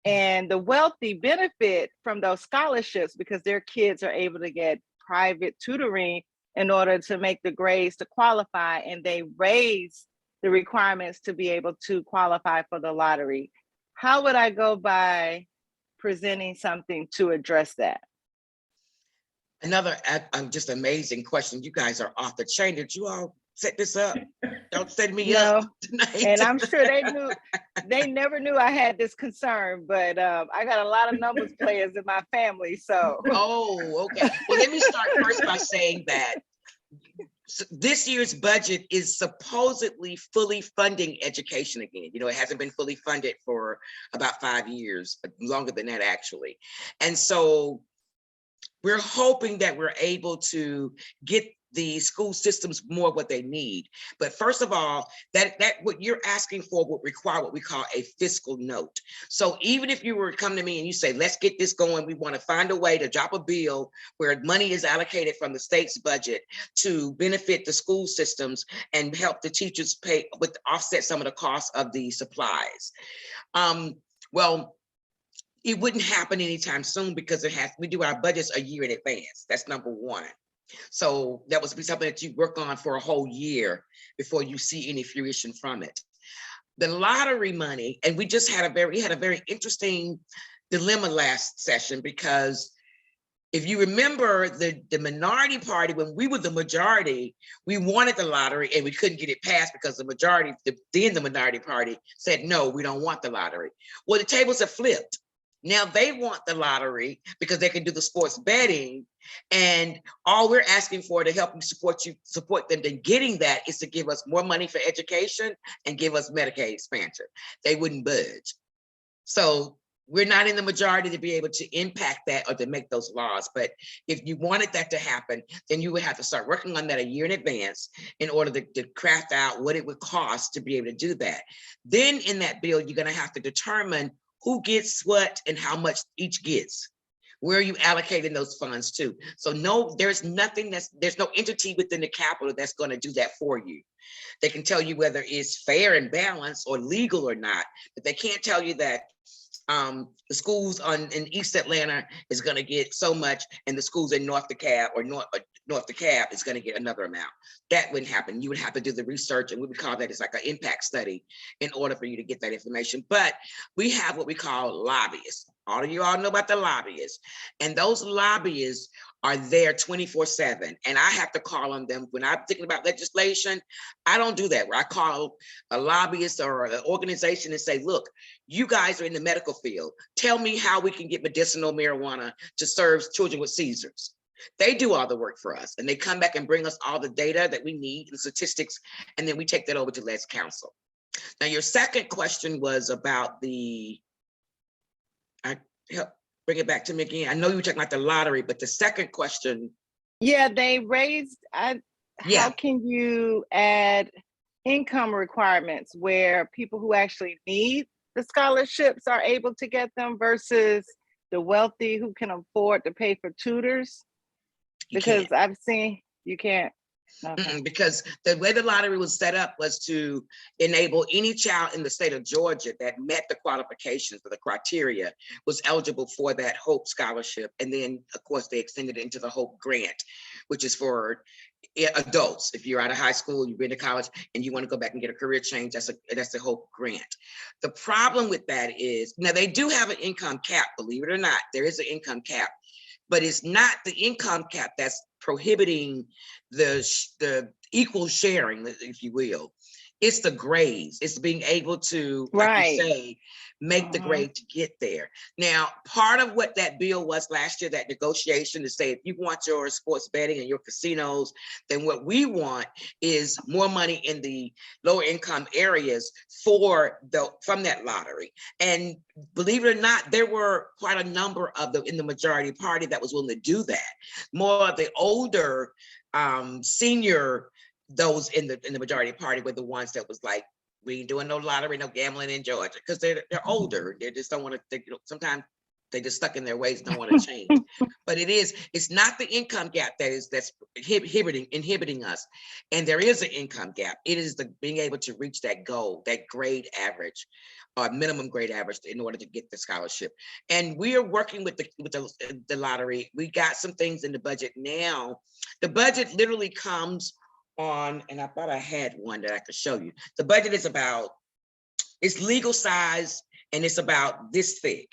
[SPEAKER 5] and the wealthy benefit from those scholarships because their kids are able to get private tutoring in order to make the grades to qualify, and they raise the requirements to be able to qualify for the lottery. How would I go by presenting something to address that?
[SPEAKER 4] Another just amazing question. You guys are off the chain. Did you all set this up? Don't set me up tonight.
[SPEAKER 5] And I'm sure they never knew I had this concern, but I got a lot of numbers players in my family, so.
[SPEAKER 4] Oh, okay. Well, let me start first by saying that this year's budget is supposedly fully funding education again. You know, it hasn't been fully funded for about 5 years, longer than that actually. And so we're hoping that we're able to get the school systems more what they need. But first of all, that what you're asking for would require what we call a fiscal note. So even if you were to come to me and you say, let's get this going, we want to find a way to drop a bill where money is allocated from the state's budget to benefit the school systems and help the teachers pay with offset some of the costs of the supplies. Well, it wouldn't happen anytime soon because we do our budgets a year in advance. That's number one. So that would be something that you work on for a whole year before you see any fruition from it. The lottery money, and we just had a very interesting dilemma last session, because if you remember the minority party, when we were the majority, we wanted the lottery and we couldn't get it passed because the majority, the minority party said, no, we don't want the lottery. Well, the tables have flipped. Now they want the lottery because they can do the sports betting, and all we're asking for to help support them in getting that is to give us more money for education and give us Medicaid expansion. They wouldn't budge. So we're not in the majority to be able to impact that or to make those laws. But if you wanted that to happen, then you would have to start working on that a year in advance in order to craft out what it would cost to be able to do that. Then in that bill, you're going to have to determine who gets what and how much each gets. Where are you allocating those funds to? So no, there's no entity within the Capitol that's going to do that for you. They can tell you whether it's fair and balanced or legal or not, but they can't tell you that The schools in East Atlanta is going to get so much, and the schools in North DeKalb or North DeKalb is going to get another amount. That wouldn't happen. You would have to do the research, and we would call that, it's like an impact study in order for you to get that information. But we have what we call lobbyists. All of you all know about the lobbyists, and those lobbyists are there 24/7. And I have to call on them when I'm thinking about legislation. I don't do that where I call a lobbyist or an organization and say, look, you guys are in the medical field. Tell me how we can get medicinal marijuana to serve children with seizures. They do all the work for us, and they come back and bring us all the data that we need, the statistics, and then we take that over to Let's Council. Now, your second question was about bring it back to me again. I know you were talking about the lottery, but the second question.
[SPEAKER 5] Yeah, they raised,
[SPEAKER 4] Yeah.
[SPEAKER 5] how can you add income requirements where people who actually need the scholarships are able to get them versus the wealthy who can afford to pay for tutors? Because I've seen, you can't. Okay.
[SPEAKER 4] Because the way the lottery was set up was to enable any child in the state of Georgia that met the qualifications or the criteria was eligible for that HOPE scholarship. And then, of course, they extended it into the HOPE grant, which is for adults. If you're out of high school, you've been to college, and you want to go back and get a career change, that's the HOPE grant. The problem with that is, now they do have an income cap, believe it or not, there is an income cap. But it's not the income cap that's prohibiting the equal sharing, if you will. It's the grades. It's being able to, like you say, make the grade to get there. Now, part of what that bill was last year, that negotiation to say, if you want your sports betting and your casinos, then what we want is more money in the lower income areas from that lottery. And believe it or not, there were quite a number of them in the majority party that was willing to do that. More of the older senior, those in the majority party were the ones that was like, we ain't doing no lottery, no gambling in Georgia, because they're older. They just don't want to, sometimes they just stuck in their ways, don't want to change. But it's not the income gap that's inhibiting us. And there is an income gap. It is the being able to reach that goal, that grade average, or minimum grade average, in order to get the scholarship. And we are working with the lottery. We got some things in the budget now. The budget literally comes on, and I thought I had one that I could show you. The budget is it's legal size, and it's about this thick.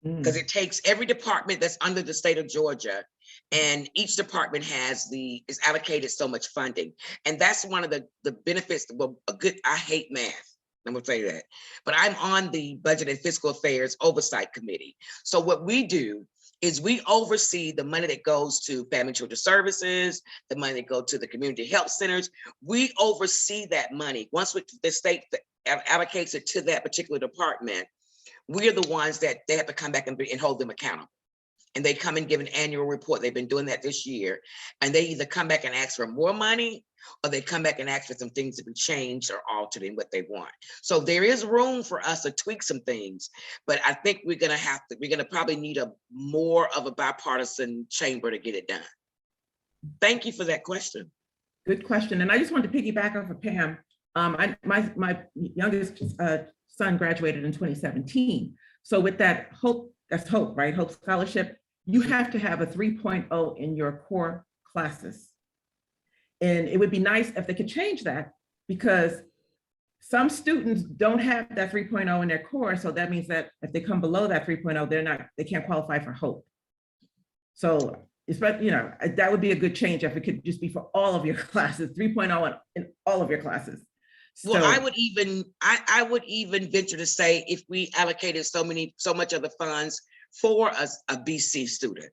[SPEAKER 4] Because it takes every department that's under the state of Georgia, and each department is allocated so much funding. And that's one of the benefits. Well, I hate math, I'm gonna say that, but I'm on the Budget and Fiscal Affairs Oversight Committee. So what we do is we oversee the money that goes to Family and Children Services, the money that goes to the community health centers. We oversee that money. Once the state allocates it to that particular department, we're the ones that they have to come back and hold them accountable. And they come and give an annual report. They've been doing that this year. And they either come back and ask for more money, or they come back and ask for some things to be changed or altered in what they want. So there is room for us to tweak some things, but I think we're gonna probably need more of a bipartisan chamber to get it done. Thank you for that question.
[SPEAKER 3] Good question. And I just wanted to piggyback off of Pam. My youngest son graduated in 2017. So with that HOPE, that's HOPE, right? HOPE scholarship, you have to have a 3.0 in your core classes. And it would be nice if they could change that, because some students don't have that 3.0 in their core. So that means that if they come below that 3.0, they can't qualify for HOPE. So that would be a good change if it could just be for all of your classes, 3.0 in all of your classes.
[SPEAKER 4] Well, so, I would even venture to say, if we allocated so much of the funds for a BC student,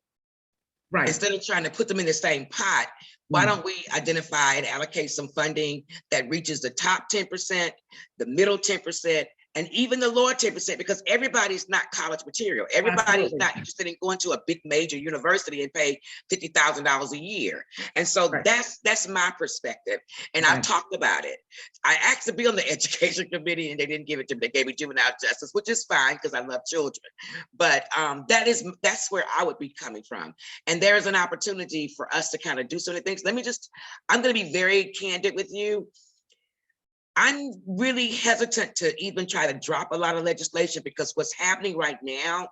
[SPEAKER 4] right, instead of trying to put them in the same pot, why don't we identify and allocate some funding that reaches the top 10%, the middle 10%, and even the lower 10%, because everybody's not college material. Everybody's not interested in going to a big major university and pay $50,000 a year. And so that's my perspective. And I've talked about it. I asked to be on the education committee, and they didn't give it to me. They gave me juvenile justice, which is fine because I love children. But that's where I would be coming from. And there is an opportunity for us to kind of do some of the things. I'm going to be very candid with you. I'm really hesitant to even try to drop a lot of legislation, because what's happening right now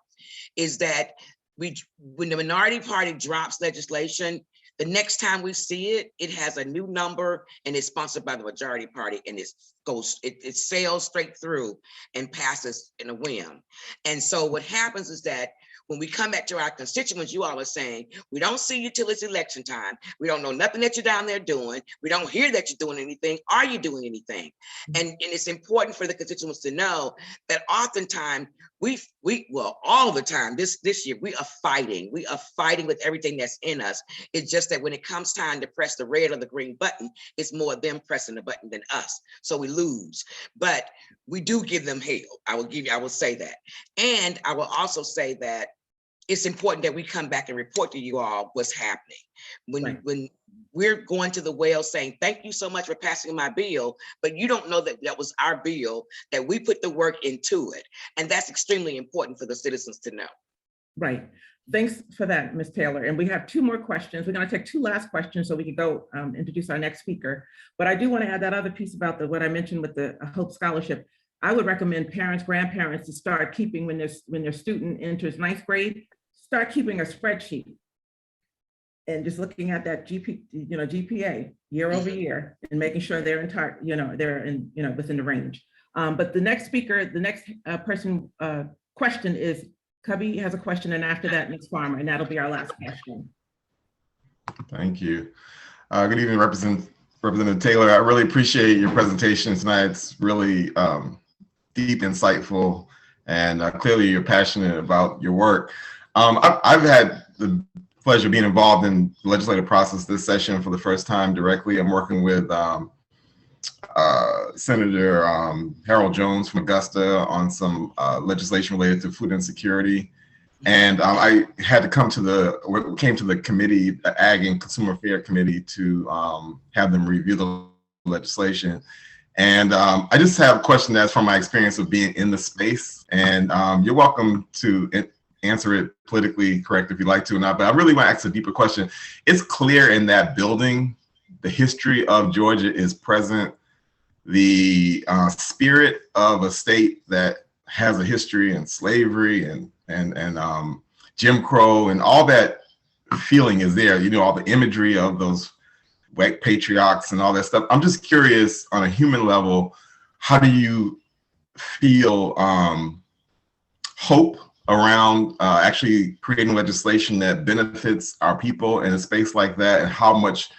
[SPEAKER 4] is that when the minority party drops legislation, the next time we see it, it has a new number and it's sponsored by the majority party, and it sails straight through and passes in a whim. And so what happens is that when we come back to our constituents, you all are saying, we don't see you till it's election time. We don't know nothing that you're down there doing. We don't hear that you're doing anything. Are you doing anything? And it's important for the constituents to know that oftentimes well, all the time, this year, we are fighting. We are fighting with everything that's in us. It's just that when it comes time to press the red or the green button, it's more them pressing the button than us. So we lose, but we do give them hell. I will say that. And I will also say that it's important that we come back and report to you all what's happening. When we're going to the well saying, thank you so much for passing my bill, but you don't know that that was our bill, that we put the work into it. And that's extremely important for the citizens to know.
[SPEAKER 3] Right. Thanks for that, Ms. Taylor. And we have 2 more questions. We're going to take 2 last questions so we can go introduce our next speaker. But I do want to add that other piece about what I mentioned with the Hope Scholarship. I would recommend parents, grandparents to start keeping, when their student enters 9th grade, start keeping a spreadsheet and just looking at that GPA year over year and making sure they're they're in, within the range. But the next speaker, the next question is, Cubby has a question, and after that, Ms. Farmer, and that'll be our last question.
[SPEAKER 2] Thank you. Good evening, Representative Taylor. I really appreciate your presentation tonight. It's really deep, insightful, and clearly you're passionate about your work. I've had the pleasure of being involved in the legislative process this session for the first time directly. I'm working with Senator Harold Jones from Augusta on some legislation related to food insecurity. And I had to came to the committee, the Ag and Consumer Affairs Committee, to have them review the legislation. And I just have a question that's from my experience of being in the space. And you're welcome to answer it politically correct if you'd like to or not, but I really want to ask a deeper question. It's clear in that building, the history of Georgia is present, the spirit of a state that has a history in slavery and Jim Crow and all that feeling is there, all the imagery of those white patriarchs and all that stuff. I'm just curious, on a human level, how do you feel hope around actually creating legislation that benefits our people in a space like that, and how much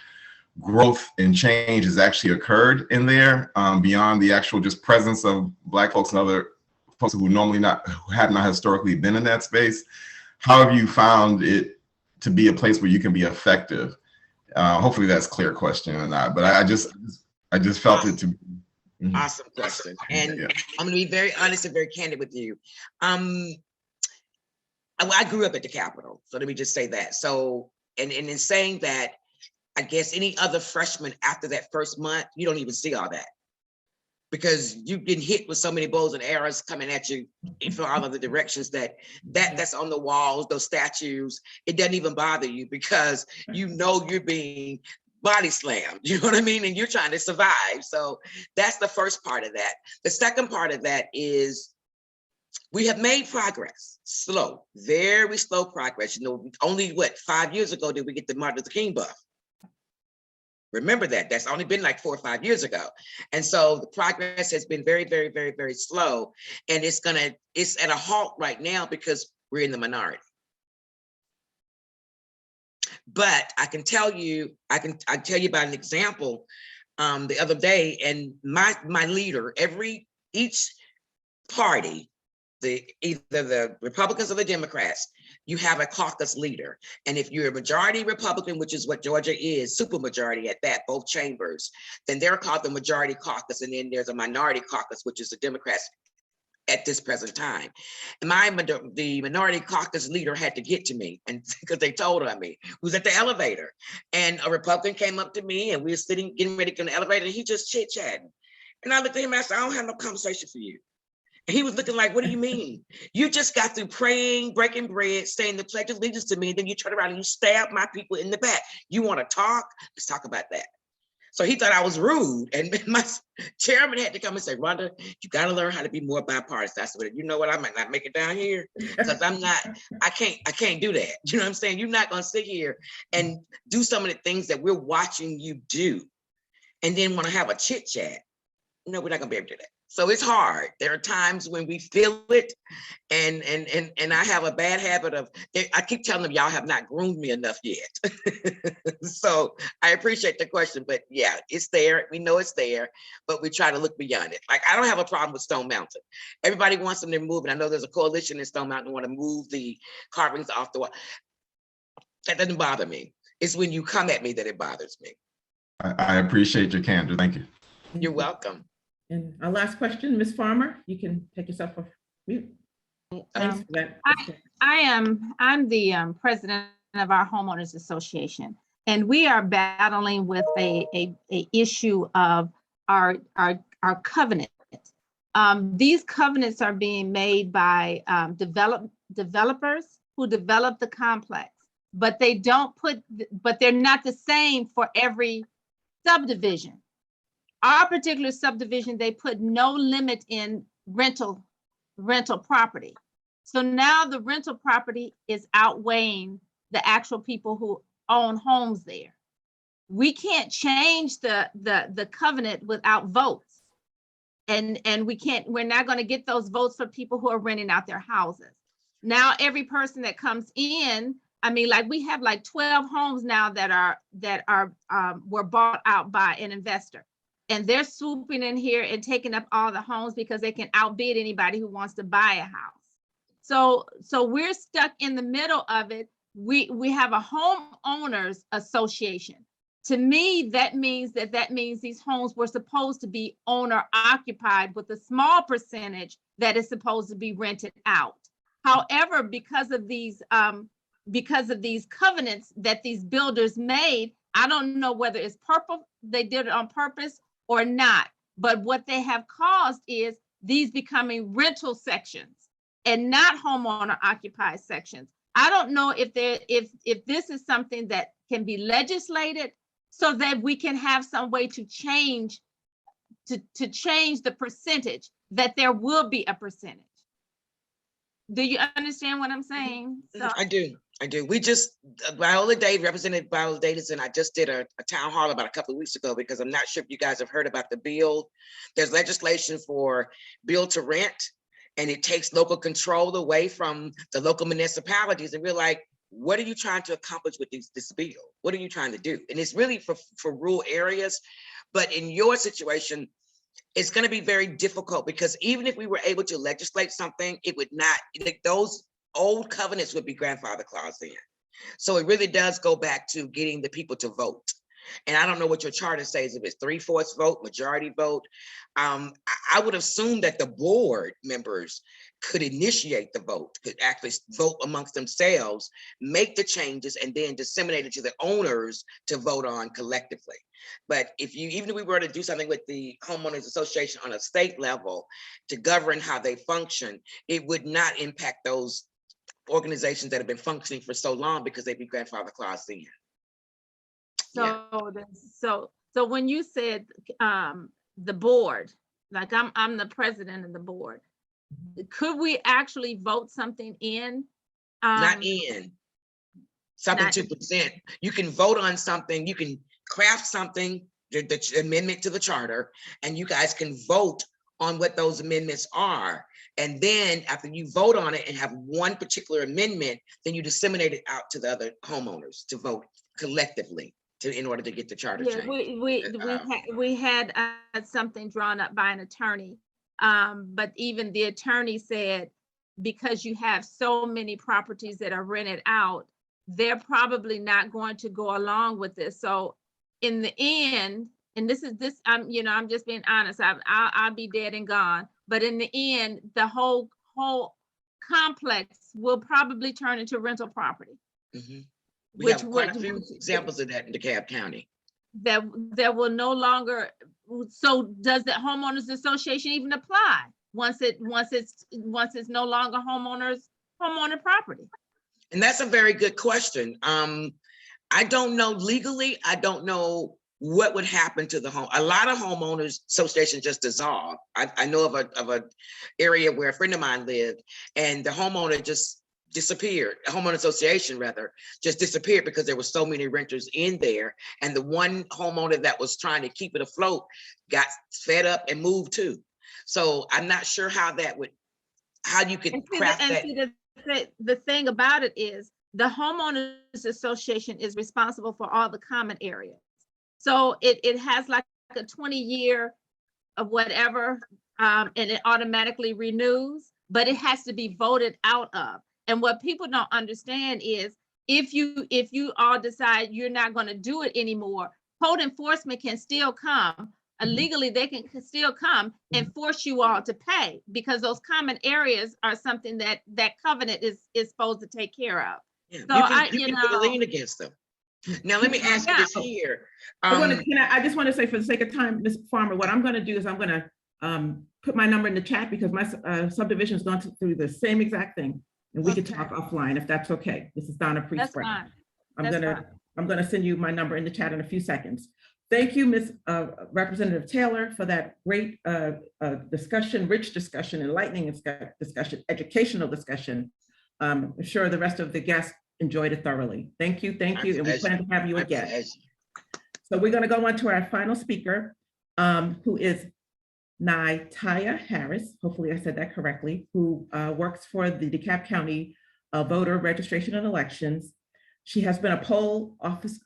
[SPEAKER 2] growth and change has actually occurred in there beyond the actual just presence of Black folks and other folks who have not historically been in that space? How have you found it to be a place where you can be effective? Hopefully that's a clear question or not, but I just felt awesome. It to be.
[SPEAKER 4] Awesome question. And yeah. I'm going to be very honest and very candid with you. I grew up at the Capitol, so let me just say that. So, and in saying that, I guess any other freshman after that first month, you don't even see all that, because you've been hit with so many bows and arrows coming at you from all of the directions that's on the walls, those statues. It doesn't even bother you, because you're being body slammed, you know what I mean? And you're trying to survive. So that's the first part of that. The second part of that is, we have made progress, slow, very slow progress. Only 5 years ago did we get the Martin Luther King buff. Remember that, that's only been like 4 or 5 years ago. And so the progress has been very, very, very, very slow. And it's at a halt right now because we're in the minority. But I can tell you, I tell you about an example the other day, and my leader, each party, either the Republicans or the Democrats, you have a caucus leader. And if you're a majority Republican, which is what Georgia is, super majority at that, both chambers, then they're called the majority caucus. And then there's a minority caucus, which is the Democrats at this present time. And the minority caucus leader had to get to me, and because they told on me, who's at the elevator. And a Republican came up to me, and we were sitting, getting ready to get in the elevator, and he just chit-chatting. And I looked at him and I said, I don't have no conversation for you. And he was looking like, what do you mean? You just got through praying, breaking bread, saying the Pledge of Allegiance to me, and then you turn around and you stab my people in the back. You want to talk? Let's talk about that. So he thought I was rude. And my chairman had to come and say, Rhonda, you got to learn how to be more bipartisan. I said, you know what? I might not make it down here because I can't do that. You know what I'm saying? You're not going to sit here and do some of the things that we're watching you do and then want to have a chit chat. No, we're not going to be able to do that. So it's hard. There are times when we feel it, and I have a bad habit of, I keep telling them, y'all have not groomed me enough yet. So I appreciate the question, but yeah, it's there. We know it's there, but we try to look beyond it. Like, I don't have a problem with Stone Mountain. Everybody wants them to move, and I know there's a coalition in Stone Mountain want to move the carvings off the wall. That doesn't bother me. It's when you come at me that it bothers me.
[SPEAKER 2] I appreciate your candor. Thank you.
[SPEAKER 4] You're welcome.
[SPEAKER 3] And our last question, Ms. Farmer, you can take yourself off mute. Thanks for that.
[SPEAKER 6] I'm the president of our homeowners association, and we are battling with a issue of our covenant. These covenants are being made by developers who develop the complex, but they're not the same for every subdivision. Our particular subdivision, they put no limit in rental property. So now the rental property is outweighing the actual people who own homes there. We can't change the covenant without votes. And we're not going to get those votes for people who are renting out their houses. Now every person that comes in, I mean, like we have like 12 homes now that were bought out by an investor. And they're swooping in here and taking up all the homes because they can outbid anybody who wants to buy a house. So we're stuck in the middle of it. We have a homeowners association. To me, that means these homes were supposed to be owner occupied with a small percentage that is supposed to be rented out. However, because of these covenants that these builders made, I don't know whether it's they did it on purpose or not, but what they have caused is these becoming rental sections and not homeowner occupied sections. I don't know if this is something that can be legislated so that we can have some way to change the percentage, that there will be a percentage. Do you understand what I'm saying? So
[SPEAKER 4] I do. We just, Representative Viola Davis and I just did a town hall about a couple of weeks ago, because I'm not sure if you guys have heard about the bill. There's legislation for build to rent, and it takes local control away from the local municipalities. And we're like, what are you trying to accomplish with this bill? What are you trying to do? And it's really for rural areas. But in your situation, it's going to be very difficult, because even if we were able to legislate something, it would not, those old covenants would be grandfather clause in. So it really does go back to getting the people to vote. And I don't know what your charter says, if it's 3/4 vote, majority vote. I would assume that the board members could initiate the vote, could actually vote amongst themselves, make the changes, and then disseminate it to the owners to vote on collectively. But even if we were to do something with the homeowners association on a state level to govern how they function, it would not impact those organizations that have been functioning for so long, because they'd be grandfather clause in.
[SPEAKER 6] So when you said the board, like I'm the president of the board, could we actually vote something in?
[SPEAKER 4] Not in. Something to present. You can vote on something, you can craft something, the amendment to the charter, and you guys can vote on what those amendments are. And then after you vote on it and have one particular amendment, then you disseminate it out to the other homeowners to vote collectively in order to get the charter changed.
[SPEAKER 6] We had something drawn up by an attorney, but even the attorney said, because you have so many properties that are rented out, they're probably not going to go along with this. So in the end, and I'm just being honest, I'll be dead and gone. But in the end, the whole complex will probably turn into rental property.
[SPEAKER 4] Mm-hmm. We have quite a few examples of that in DeKalb County.
[SPEAKER 6] That will no longer. So does the homeowners association even apply once it's no longer homeowner property?
[SPEAKER 4] And that's a very good question. I don't know legally. I don't know what would happen to the home? A lot of homeowners associations just dissolve. I know of a area where a friend of mine lived, and the homeowner just disappeared. A homeowner association rather just disappeared because there were so many renters in there, and the one homeowner that was trying to keep it afloat got fed up and moved too. So I'm not sure how you could craft that.
[SPEAKER 6] The thing about it is the homeowners association is responsible for all the common areas. So it has like a 20-year of whatever, and it automatically renews, but it has to be voted out of. And what people don't understand is if you all decide you're not going to do it anymore, code enforcement can still come. Legally, they can still come and force you all to pay, because those common areas are something that covenant is supposed to take care of.
[SPEAKER 4] Yeah,
[SPEAKER 6] So
[SPEAKER 4] you can put a lien against them. Now, let me ask you this here.
[SPEAKER 3] I just want to say, for the sake of time, Ms. Farmer, what I'm going to do is I'm going to put my number in the chat, because my subdivision has gone through the same exact thing, and we could talk offline if that's okay. This is Donna Priest.
[SPEAKER 6] That's fine.
[SPEAKER 3] I'm going to send you my number in the chat in a few seconds. Thank you, Ms. Representative Taylor, for that great discussion, rich discussion, enlightening discussion, educational discussion. I'm sure the rest of the guests enjoyed it thoroughly. Thank you, and we plan to have you again. So we're going to go on to our final speaker, who is Nytia Harris. Hopefully I said that correctly, who works for the DeKalb County Voter Registration and Elections. She has been a poll office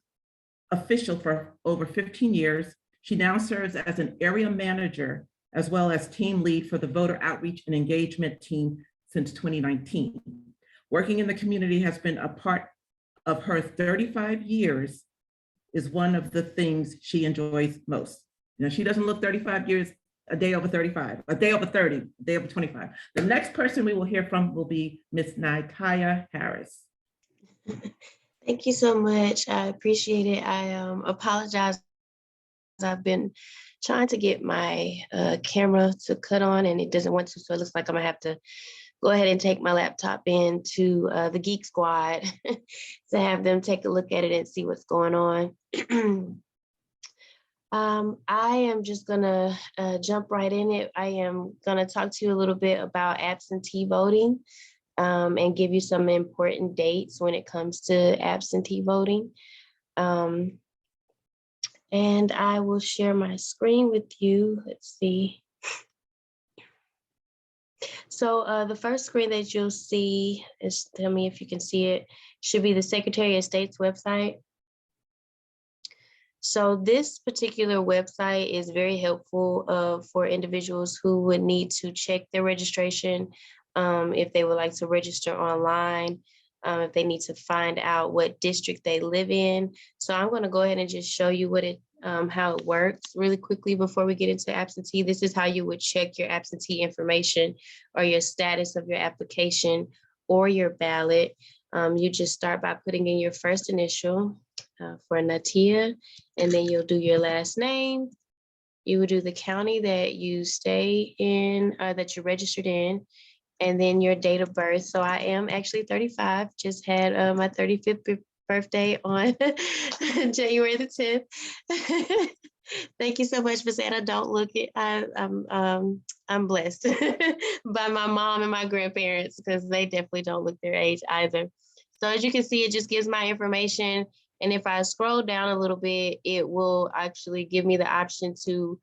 [SPEAKER 3] official for over 15 years. She now serves as an area manager as well as team lead for the voter outreach and engagement team since 2019. Working in the community has been a part of her 35 years, is one of the things she enjoys most. You know, she doesn't look 35 years, a day over 35, a day over 30, a day over 25. The next person we will hear from will be Ms. Nytia Harris.
[SPEAKER 7] Thank you so much. I appreciate it. I apologize. I've been trying to get my camera to cut on, and it doesn't want to, so it looks like I'm gonna have to go ahead and take my laptop into the Geek Squad to have them take a look at it and see what's going on. I am just gonna jump right in it. I am gonna talk to you a little bit about absentee voting. And give you some important dates when it comes to absentee voting. And I will share my screen with you. Let's see. So the first screen that you'll see is, tell me if you can see it, should be the Secretary of State's website. So this particular website is very helpful for individuals who would need to check their registration, if they would like to register online, if they need to find out what district they live in. So I'm going to go ahead and just show you what how it works really quickly before we get into absentee. This is how you would check your absentee information or your status of your application or your ballot. You just start by putting in your first initial for Nytia, and then you'll do your last name. You would do the county that you stay in, that you're registered in, and then your date of birth. So I am actually 35, just had my 35th birthday on January the 10th. Thank you so much for saying I don't look it. I'm blessed by my mom and my grandparents, because they definitely don't look their age either. So as you can see, it just gives my information. And if I scroll down a little bit, it will actually give me the option to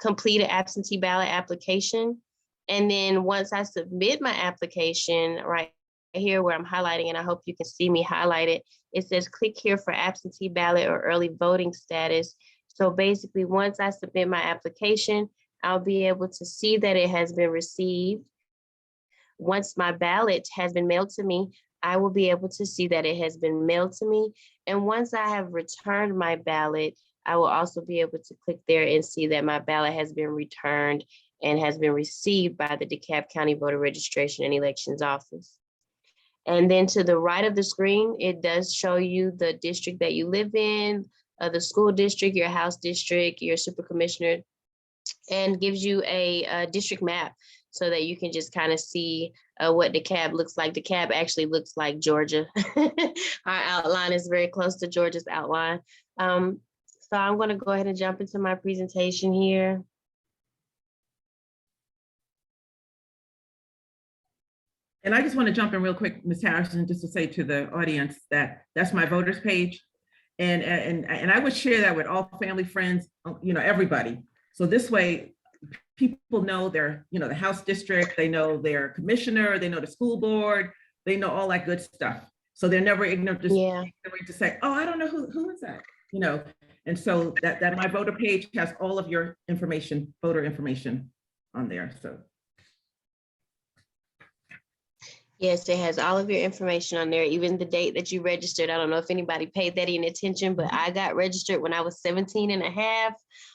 [SPEAKER 7] complete an absentee ballot application. And then once I submit my application, right here where I'm highlighting, and I hope you can see me highlight it, it says click here for absentee ballot or early voting status. So basically, once I submit my application, I'll be able to see that it has been received. Once my ballot has been mailed to me, I will be able to see that it has been mailed to me. And once I have returned my ballot, I will also be able to click there and see that my ballot has been returned and has been received by the DeKalb County Voter Registration and Elections Office. And then to the right of the screen, it does show you the district that you live in, the school district, your house district, your super commissioner, and gives you a district map. so that you can just kind of see what DeKalb looks like. DeKalb actually looks like Georgia. Our outline is very close to Georgia's outline. So I'm going to go ahead and jump into my presentation here.
[SPEAKER 3] And I just want to jump in real quick, Ms. Harrison, just to say to the audience that that's my voters page. And I would share that with all family, friends, you know, everybody. So this way, people know their, you know, the House district, they know their commissioner, they know the school board, they know all that good stuff. So they're never ignorant to say, oh, I don't know who is that, you know? And so that my voter page has all of your information, voter information on there, so.
[SPEAKER 7] Yes, it has all of your information on there, even the date that you registered. I don't know if anybody paid that any attention, but I got registered when I was 17 and a half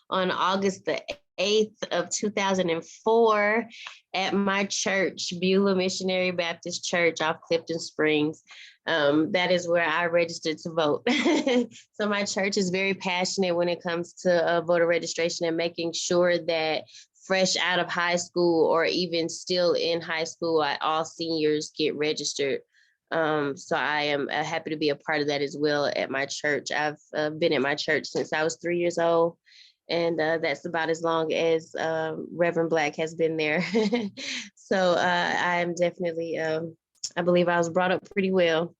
[SPEAKER 7] on August the 8th of 2004 at my church, Beulah Missionary Baptist Church off Clifton Springs. That is where I registered to vote. So my church is very passionate when it comes to voter registration and making sure that fresh out of high school or even still in high school, all seniors get registered. So I am happy to be a part of that as well at my church. I've been at my church since I was 3 years old, and that's about as long as Reverend Black has been there. So I am definitely, I believe I was brought up pretty well.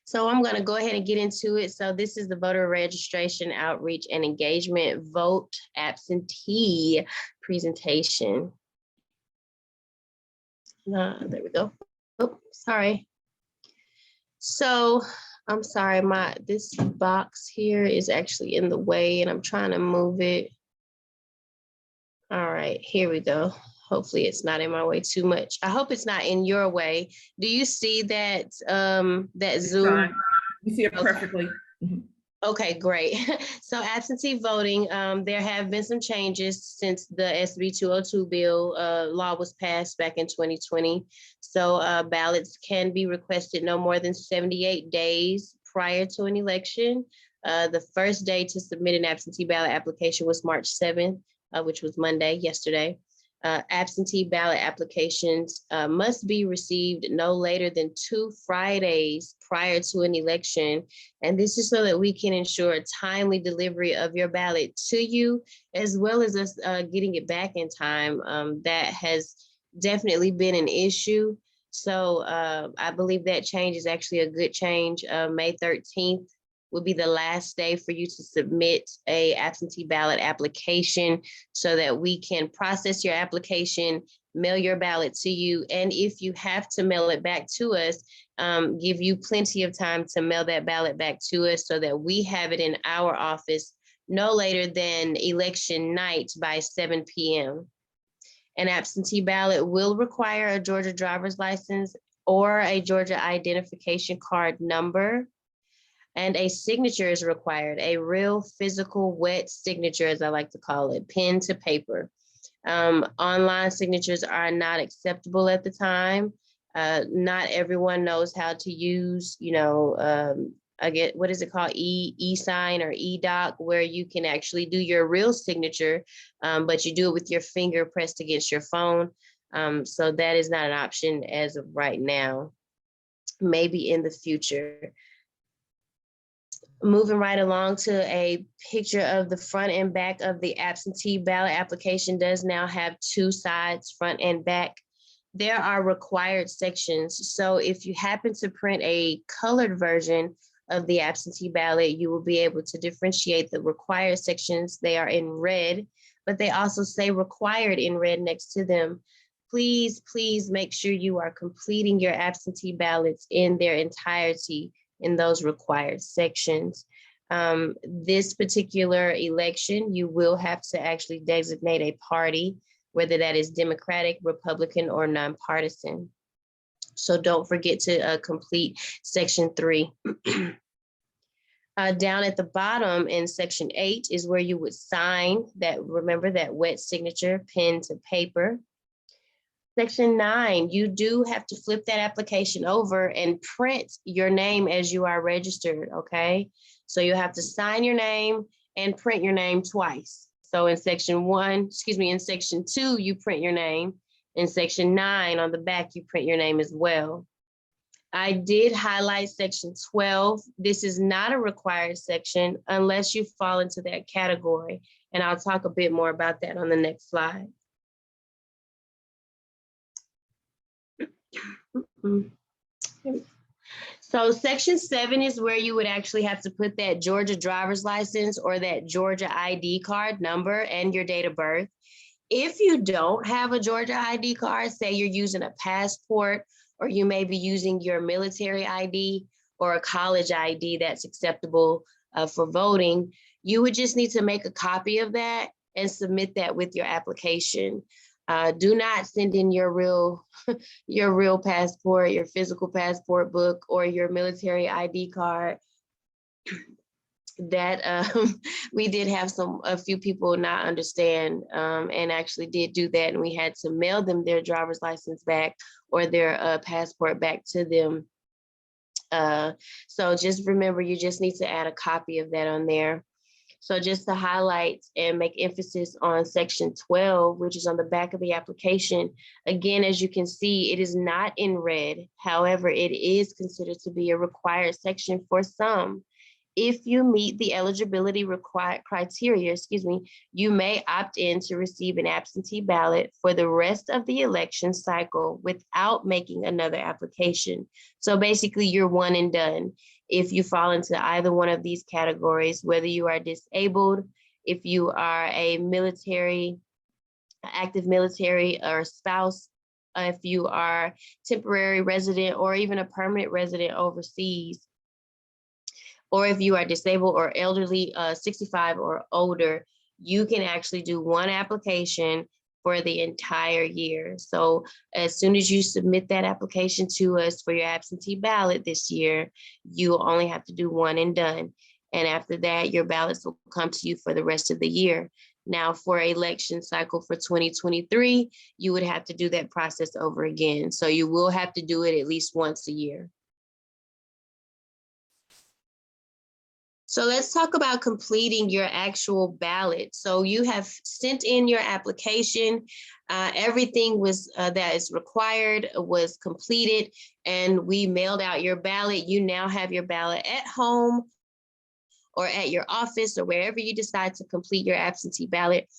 [SPEAKER 7] So I'm going to go ahead and get into it. So this is the voter registration, outreach, and engagement vote absentee presentation. There we go. Oh, sorry. So I'm sorry, this box here is actually in the way and I'm trying to move it. All right, here we go. Hopefully it's not in my way too much. I hope it's not in your way. Do you see that that Zoom?
[SPEAKER 3] You see it perfectly.
[SPEAKER 7] Okay, great. So absentee voting, there have been some changes since the SB 202 bill law was passed back in 2020. So ballots can be requested no more than 78 days prior to an election. The first day to submit an absentee ballot application was March 7th, which was Monday, yesterday. Absentee ballot applications must be received no later than 2 Fridays prior to an election. And this is so that we can ensure a timely delivery of your ballot to you, as well as us getting it back in time. That has definitely been an issue. So I believe that change is actually a good change. May 13th will be the last day for you to submit a absentee ballot application so that we can process your application, mail your ballot to you. And if you have to mail it back to us, give you plenty of time to mail that ballot back to us so that we have it in our office no later than election night by 7 p.m. An absentee ballot will require a Georgia driver's license or a Georgia identification card number. And a signature is required, a real physical wet signature, as I like to call it, pen to paper. Online signatures are not acceptable at the time. Not everyone knows how to use, I get, what is it called? E-sign or e-doc, where you can actually do your real signature, but you do it with your finger pressed against your phone. So that is not an option as of right now, maybe in the future. Moving right along to a picture of the front and back of the absentee ballot application does now have 2 sides, front and back. There are required sections. So if you happen to print a colored version of the absentee ballot, you will be able to differentiate the required sections. They are in red, but they also say required in red next to them. Please, please make sure you are completing your absentee ballots in their entirety in those required sections. This particular election, you will have to actually designate a party, whether that is Democratic, Republican, or nonpartisan. So don't forget to complete section 3. Down at the bottom in section 8 is where you would sign that, remember that wet signature, pen to paper. Section 9, you do have to flip that application over and print your name as you are registered, okay? So you have to sign your name and print your name twice. So in section 2, you print your name. In section 9 on the back, you print your name as well. I did highlight section 12. This is not a required section unless you fall into that category. And I'll talk a bit more about that on the next slide. So section 7 is where you would actually have to put that Georgia driver's license or that Georgia ID card number and your date of birth. If you don't have a Georgia ID card, say you're using a passport, or you may be using your military ID or a college ID that's acceptable for voting, you would just need to make a copy of that and submit that with your application. Do not send in your real passport, your physical passport book, or your military ID card. That we did have a few people not understand and actually did do that, and we had to mail them their driver's license back or their passport back to them. So just remember, you just need to add a copy of that on there. So just to highlight and make emphasis on section 12, which is on the back of the application. Again, as you can see, it is not in red. However, it is considered to be a required section for some. If you meet the eligibility criteria, you may opt in to receive an absentee ballot for the rest of the election cycle without making another application. So basically, you're one and done. If you fall into either one of these categories, whether you are disabled, if you are a active military or spouse, if you are temporary resident or even a permanent resident overseas, or if you are disabled or elderly, 65 or older, you can actually do one application for the entire year. So as soon as you submit that application to us for your absentee ballot this year, you will only have to do one and done. And after that, your ballots will come to you for the rest of the year. Now, for election cycle for 2023, you would have to do that process over again. So you will have to do it at least once a year. So let's talk about completing your actual ballot. So you have sent in your application. Everything was that is required was completed, and we mailed out your ballot. You now have your ballot at home or at your office or wherever you decide to complete your absentee ballot.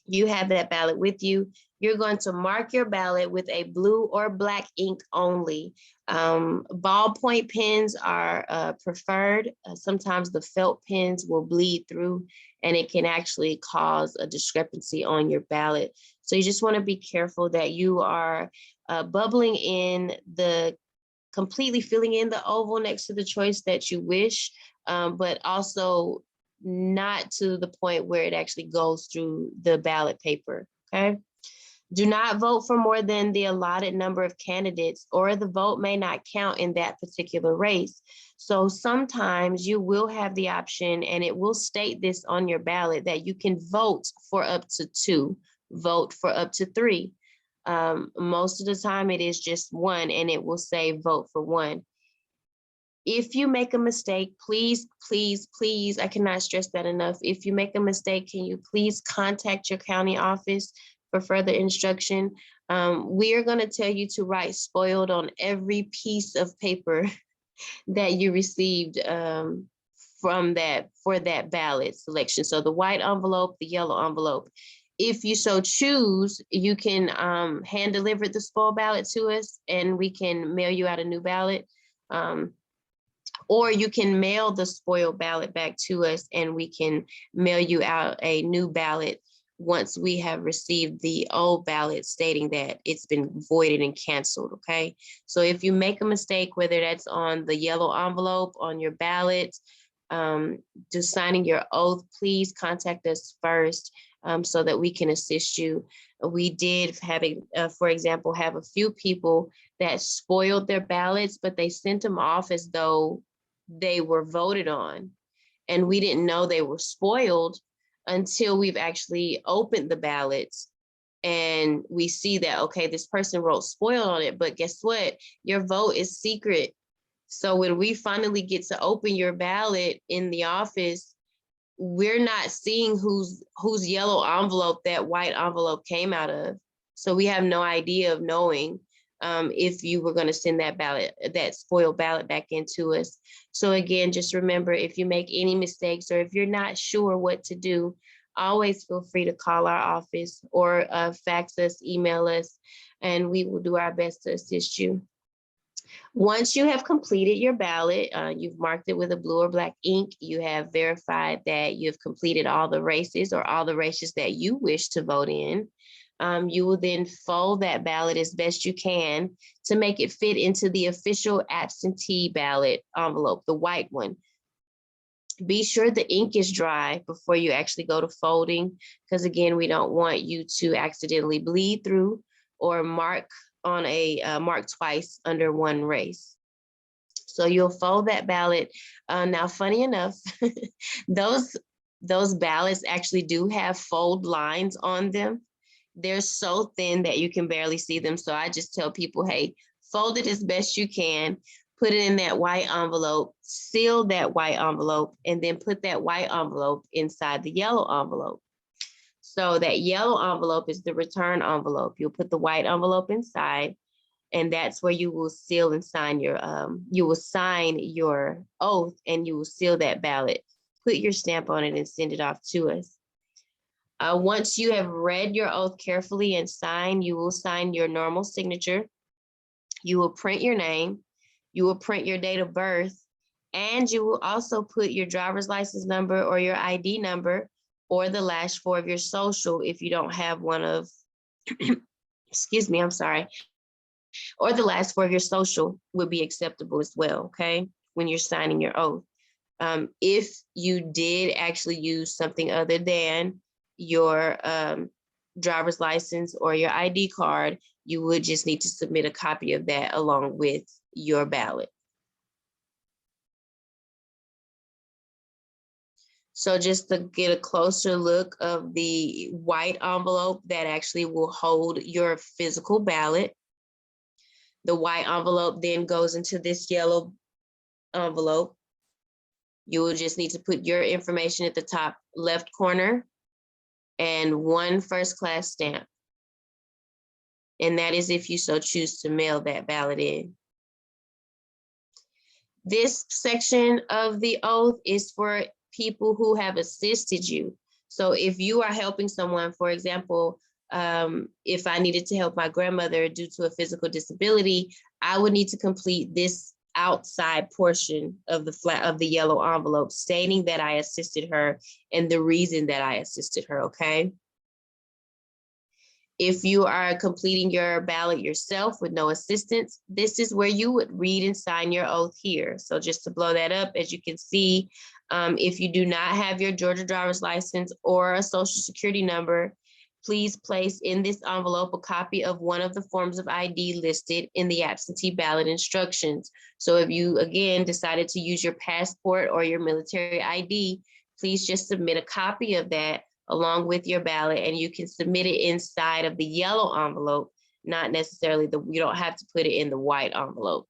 [SPEAKER 7] You have that ballot with you. You're going to mark your ballot with a blue or black ink only. Ballpoint pens are preferred. Sometimes the felt pens will bleed through and it can actually cause a discrepancy on your ballot. So you just want to be careful that you are bubbling in completely filling in the oval next to the choice that you wish, but also not to the point where it actually goes through the ballot paper, okay? Do not vote for more than the allotted number of candidates, or the vote may not count in that particular race. So sometimes you will have the option, and it will state this on your ballot, that you can vote for up to 2, vote for up to 3. Most of the time it is just 1, and it will say vote for 1. If you make a mistake, please, please, please, I cannot stress that enough. If you make a mistake, can you please contact your county office for further instruction? We are going to tell you to write spoiled on every piece of paper that you received for that ballot selection. So the white envelope, the yellow envelope. If you so choose, you can hand deliver the spoiled ballot to us and we can mail you out a new ballot. Or you can mail the spoiled ballot back to us and we can mail you out a new ballot once we have received the old ballot stating that it's been voided and canceled, okay? So if you make a mistake, whether that's on the yellow envelope, on your ballot, just signing your oath, please contact us first so that we can assist you. We did for example, have a few people that spoiled their ballots, but they sent them off as though they were voted on. And we didn't know they were spoiled until we've actually opened the ballots and we see that, okay, this person wrote spoiled on it, but guess what? Your vote is secret. So when we finally get to open your ballot in the office, we're not seeing whose yellow envelope that white envelope came out of. So we have no idea of knowing if you were going to send that ballot, that spoiled ballot back into us. So again, just remember, if you make any mistakes or if you're not sure what to do, always feel free to call our office or fax us, email us, and we will do our best to assist you. Once you have completed your ballot, you've marked it with a blue or black ink, you have verified that you've completed all the races or all the races that you wish to vote in. You will then fold that ballot as best you can to make it fit into the official absentee ballot envelope, the white one. Be sure the ink is dry before you actually go to folding, because again, we don't want you to accidentally bleed through or mark on a mark twice under one race. So you'll fold that ballot. Now, funny enough, those ballots actually do have fold lines on them. They're so thin that you can barely see them. So I just tell people, hey, fold it as best you can, put it in that white envelope, seal that white envelope, and then put that white envelope inside the yellow envelope. So that yellow envelope is the return envelope. You'll put the white envelope inside, and that's where you will seal and sign your, you will sign your oath and you will seal that ballot, put your stamp on it and send it off to us. Once you have read your oath carefully and signed, you will sign your normal signature. You will print your name, you will print your date of birth, and you will also put your driver's license number or your ID number or the last four of your social if you don't have one of, excuse me, I'm sorry, or the last four of your social would be acceptable as well, okay, when you're signing your oath. If you did actually use something other than your driver's license or your ID card, you would just need to submit a copy of that along with your ballot. So just to get a closer look of the white envelope that actually will hold your physical ballot. The white envelope then goes into this yellow envelope. You will just need to put your information at the top left corner and one first-class stamp. And that is if you so choose to mail that ballot in. This section of the oath is for people who have assisted you. So if you are helping someone, for example, if I needed to help my grandmother due to a physical disability, I would need to complete this outside portion of the yellow envelope stating that I assisted her and the reason that I assisted her, okay? If you are completing your ballot yourself with no assistance, this is where you would read and sign your oath here. So just to blow that up, as you can see, if you do not have your Georgia driver's license or a social security number, please place in this envelope a copy of one of the forms of ID listed in the absentee ballot instructions. So if you, again, decided to use your passport or your military ID, please just submit a copy of that along with your ballot, and you can submit it inside of the yellow envelope, not necessarily you don't have to put it in the white envelope.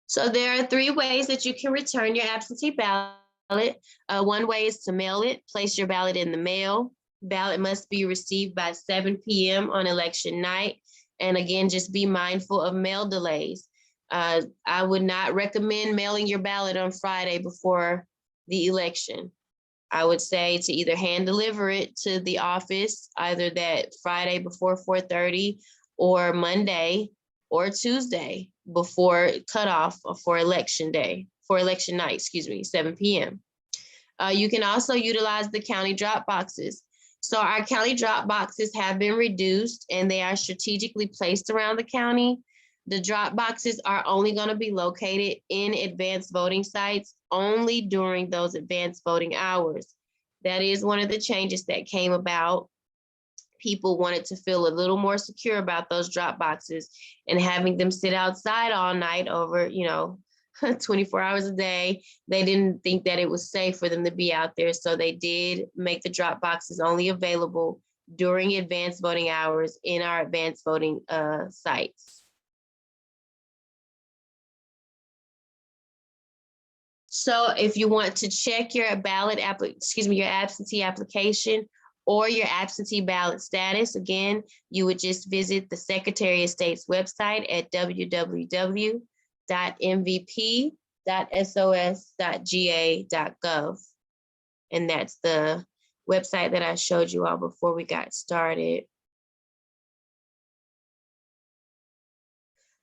[SPEAKER 7] So there are three ways that you can return your absentee ballot. One way is to mail it. Place your ballot in the mail. Ballot must be received by 7 p.m. on election night. And again, just be mindful of mail delays. I would not recommend mailing your ballot on Friday before the election. I would say to either hand deliver it to the office, either that Friday before 4:30 or Monday or Tuesday before cutoff for election day, for election night, excuse me, 7 p.m. You can also utilize the county drop boxes. So our county drop boxes have been reduced and they are strategically placed around the county. The drop boxes are only going to be located in advanced voting sites only during those advanced voting hours. That is one of the changes that came about. People wanted to feel a little more secure about those drop boxes, and having them sit outside all night over, 24 hours a day. They didn't think that it was safe for them to be out there. So they did make the drop boxes only available during advanced voting hours in our advanced voting sites. So if you want to check your your absentee application, or your absentee ballot status. Again, you would just visit the Secretary of State's website at www.mvp.sos.ga.gov. And that's the website that I showed you all before we got started.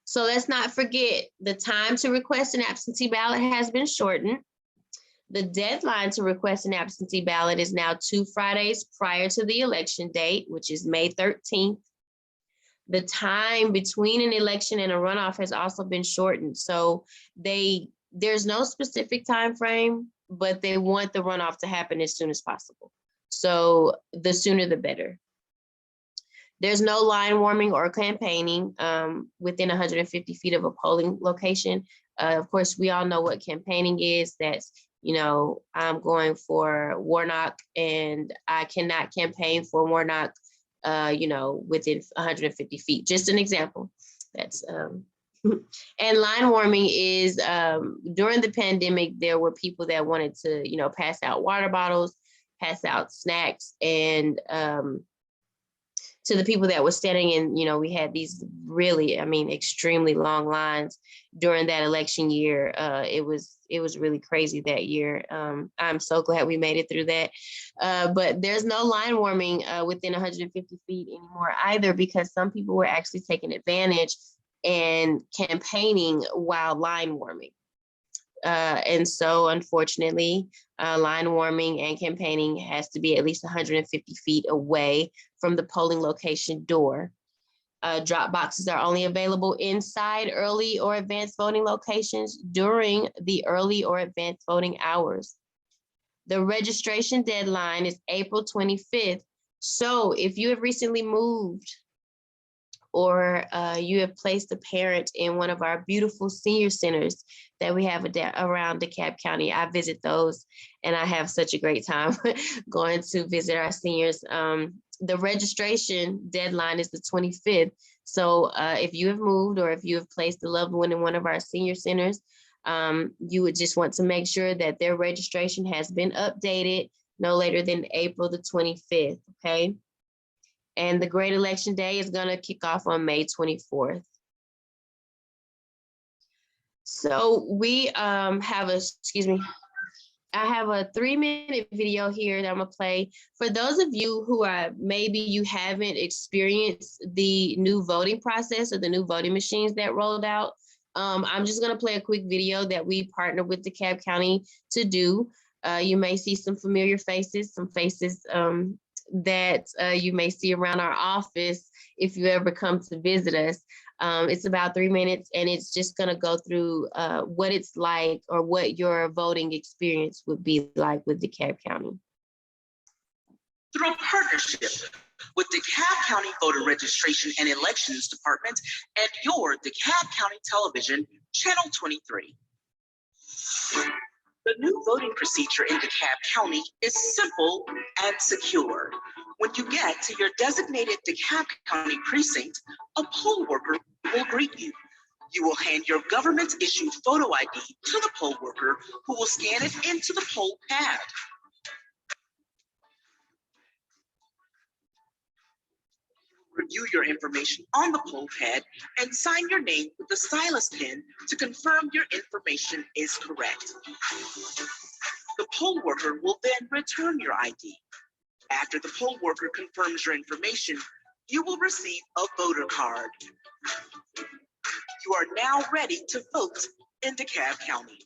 [SPEAKER 7] So let's not forget, the time to request an absentee ballot has been shortened. The deadline to request an absentee ballot is now 2 Fridays prior to the election date, which is May 13th. The time between an election and a runoff has also been shortened. So there's no specific time frame, but they want the runoff to happen as soon as possible. So the sooner the better. There's no line warming or campaigning within 150 feet of a polling location. Of course, we all know what campaigning is. That's, you know, I'm going for Warnock and I cannot campaign for Warnock, you know, within 150 feet. Just an example. That's and line warming is during the pandemic, there were people that wanted to, you know, pass out water bottles, pass out snacks, and to the people that were standing in, you know, we had these really, I mean, extremely long lines during that election year. It was really crazy that year. I'm so glad we made it through that. But there's no line warming within 150 feet anymore either, because some people were actually taking advantage and campaigning while line warming. And so unfortunately, line warming and campaigning has to be at least 150 feet away from the polling location door. Drop boxes are only available inside early or advanced voting locations during the early or advanced voting hours. The registration deadline is April 25th. So if you have recently moved or you have placed a parent in one of our beautiful senior centers that we have around DeKalb County, I visit those and I have such a great time going to visit our seniors. The registration deadline is the 25th. So if you have moved or if you have placed a loved one in one of our senior centers, you would just want to make sure that their registration has been updated no later than April the 25th, okay? And the Great Election Day is going to kick off on May 24th. So we have a 3-minute video here that I'm gonna play. For those of you who are, maybe you haven't experienced the new voting process or the new voting machines that rolled out, I'm just gonna play a quick video that we partnered with DeKalb County to do. You may see some familiar faces, some faces that you may see around our office if you ever come to visit us. It's about 3 minutes and it's just gonna go through what it's like or what your voting experience would be like with DeKalb County.
[SPEAKER 8] Through a partnership with DeKalb County Voter Registration and Elections Department and your DeKalb County Television, Channel 23. The new voting procedure in DeKalb County is simple and secure. When you get to your designated DeKalb County precinct, a poll worker will greet you. You will hand your government-issued photo ID to the poll worker, who will scan it into the poll pad. Review your information on the poll pad and sign your name with the stylus pen to confirm your information is correct. The poll worker will then return your ID. After the poll worker confirms your information, you will receive a voter card. You are now ready to vote in DeKalb County.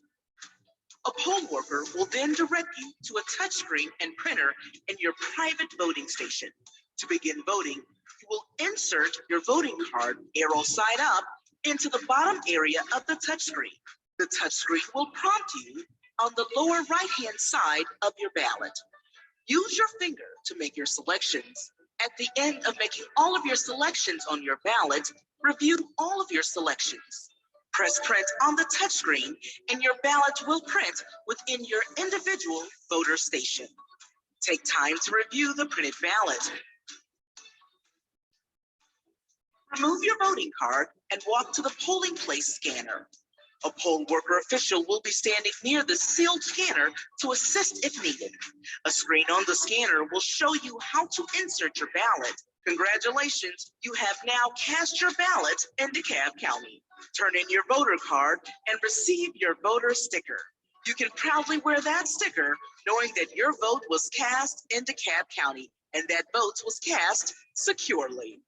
[SPEAKER 8] A poll worker will then direct you to a touchscreen and printer in your private voting station. To begin voting, you will insert your voting card, arrow side up, into the bottom area of the touchscreen. The touchscreen will prompt you on the lower right-hand side of your ballot. Use your finger to make your selections. At the end of making all of your selections on your ballot, review all of your selections. Press print on the touchscreen and your ballot will print within your individual voter station. Take time to review the printed ballot. Remove your voting card and walk to the polling place scanner. A poll worker official will be standing near the sealed scanner to assist if needed. A screen on the scanner will show you how to insert your ballot. Congratulations, you have now cast your ballot in DeKalb County. Turn in your voter card and receive your voter sticker. You can proudly wear that sticker knowing that your vote was cast in DeKalb County and that vote was cast securely.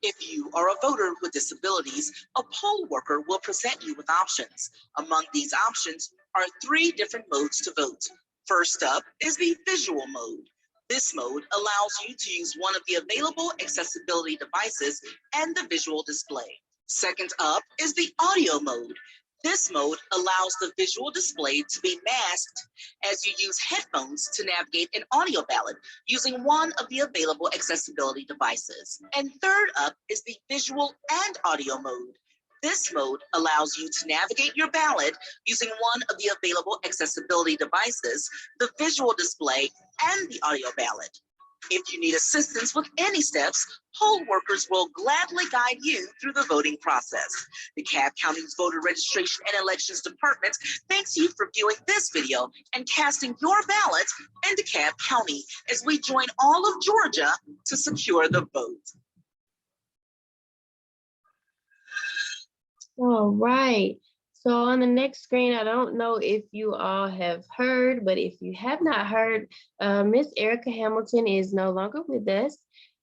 [SPEAKER 8] If you are a voter with disabilities, a poll worker will present you with options. Among these options are 3 different modes to vote. First up is the visual mode. This mode allows you to use one of the available accessibility devices and the visual display. Second up is the audio mode. This mode allows the visual display to be masked as you use headphones to navigate an audio ballot using one of the available accessibility devices. And third up is the visual and audio mode. This mode allows you to navigate your ballot using one of the available accessibility devices, the visual display, and the audio ballot. If you need assistance with any steps, poll workers will gladly guide you through the voting process. The DeKalb County's Voter Registration and Elections Department thanks you for viewing this video and casting your ballot in DeKalb County as we join all of Georgia to secure the vote.
[SPEAKER 7] All right. So on the next screen, I don't know if you all have heard, but if you have not heard, Miss Erica Hamilton is no longer with us.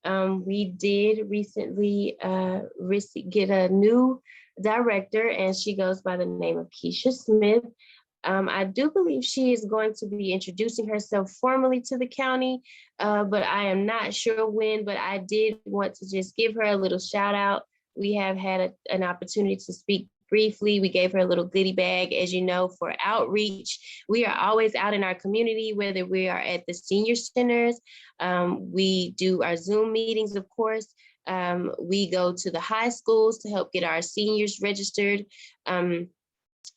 [SPEAKER 7] We did recently get a new director, and she goes by the name of Keisha Smith. I do believe she is going to be introducing herself formally to the county, but I am not sure when, but I did want to just give her a little shout out. We have had an opportunity to speak briefly. We gave her a little goodie bag, as you know, for outreach. We are always out in our community, whether we are at the senior centers. We do our Zoom meetings, of course. We go to the high schools to help get our seniors registered.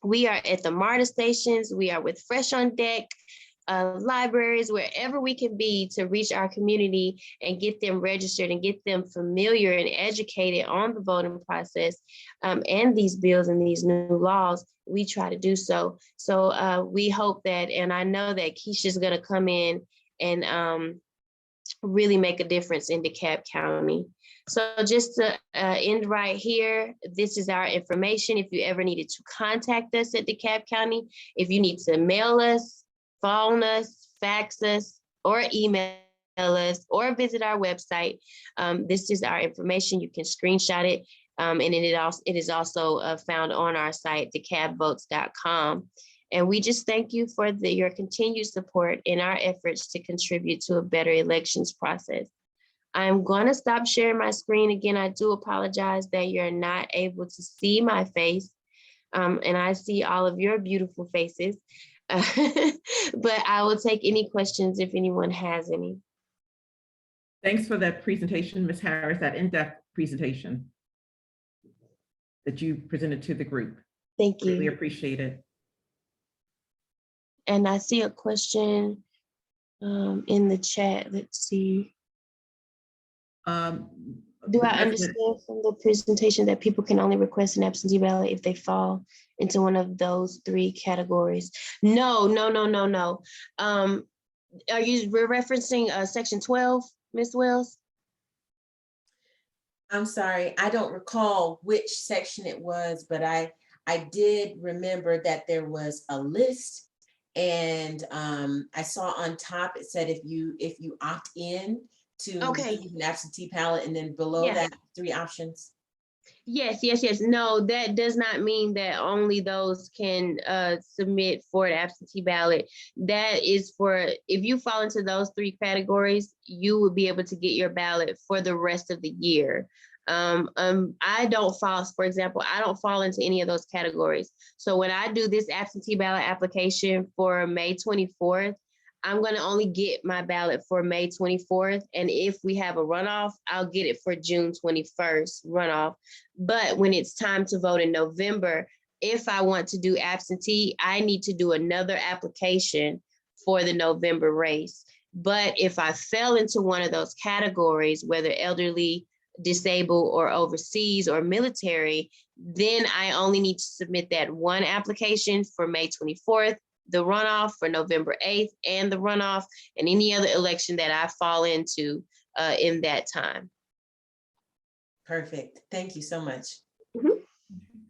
[SPEAKER 7] We are at the MARTA stations. We are with Fresh on Deck, libraries, wherever we can be to reach our community and get them registered and get them familiar and educated on the voting process and these bills and these new laws. We try to do so. So we hope that, and I know that Keisha's going to come in and really make a difference in DeKalb County. So just to end right here, this is our information. If you ever needed to contact us at DeKalb County, if you need to mail us, phone us, fax us, or email us, or visit our website. This is our information. You can screenshot it, and it is also found on our site, DeKalbVotes.com. And we just thank you for your continued support in our efforts to contribute to a better elections process. I'm going to stop sharing my screen again. I do apologize that you're not able to see my face, and I see all of your beautiful faces. But I will take any questions if anyone has any.
[SPEAKER 3] Thanks for that presentation, Ms. Harris, that in-depth presentation that you presented to the group.
[SPEAKER 7] Thank you.
[SPEAKER 3] We appreciate it.
[SPEAKER 7] And I see a question in the chat. Let's see. Do I understand from the presentation that people can only request an absentee ballot if they fall into one of those 3 categories? No. Are you referencing section 12, Ms. Wells?
[SPEAKER 1] I'm sorry, I don't recall which section it was, but I did remember that there was a list, and I saw on top it said if you opt in to receive an absentee ballot, and then below that 3 options.
[SPEAKER 7] Yes. No, that does not mean that only those can submit for an absentee ballot. That is for, if you fall into those 3 categories, you will be able to get your ballot for the rest of the year. I don't fall, for example, I don't fall into any of those categories. So when I do this absentee ballot application for May 24th, I'm going to only get my ballot for May 24th. And if we have a runoff, I'll get it for June 21st runoff. But when it's time to vote in November, if I want to do absentee, I need to do another application for the November race. But if I fell into one of those categories, whether elderly, disabled or overseas or military, then I only need to submit that one application for May 24th, the runoff for November 8th, and the runoff, and any other election that I fall into in that time.
[SPEAKER 1] Perfect. Thank you so much.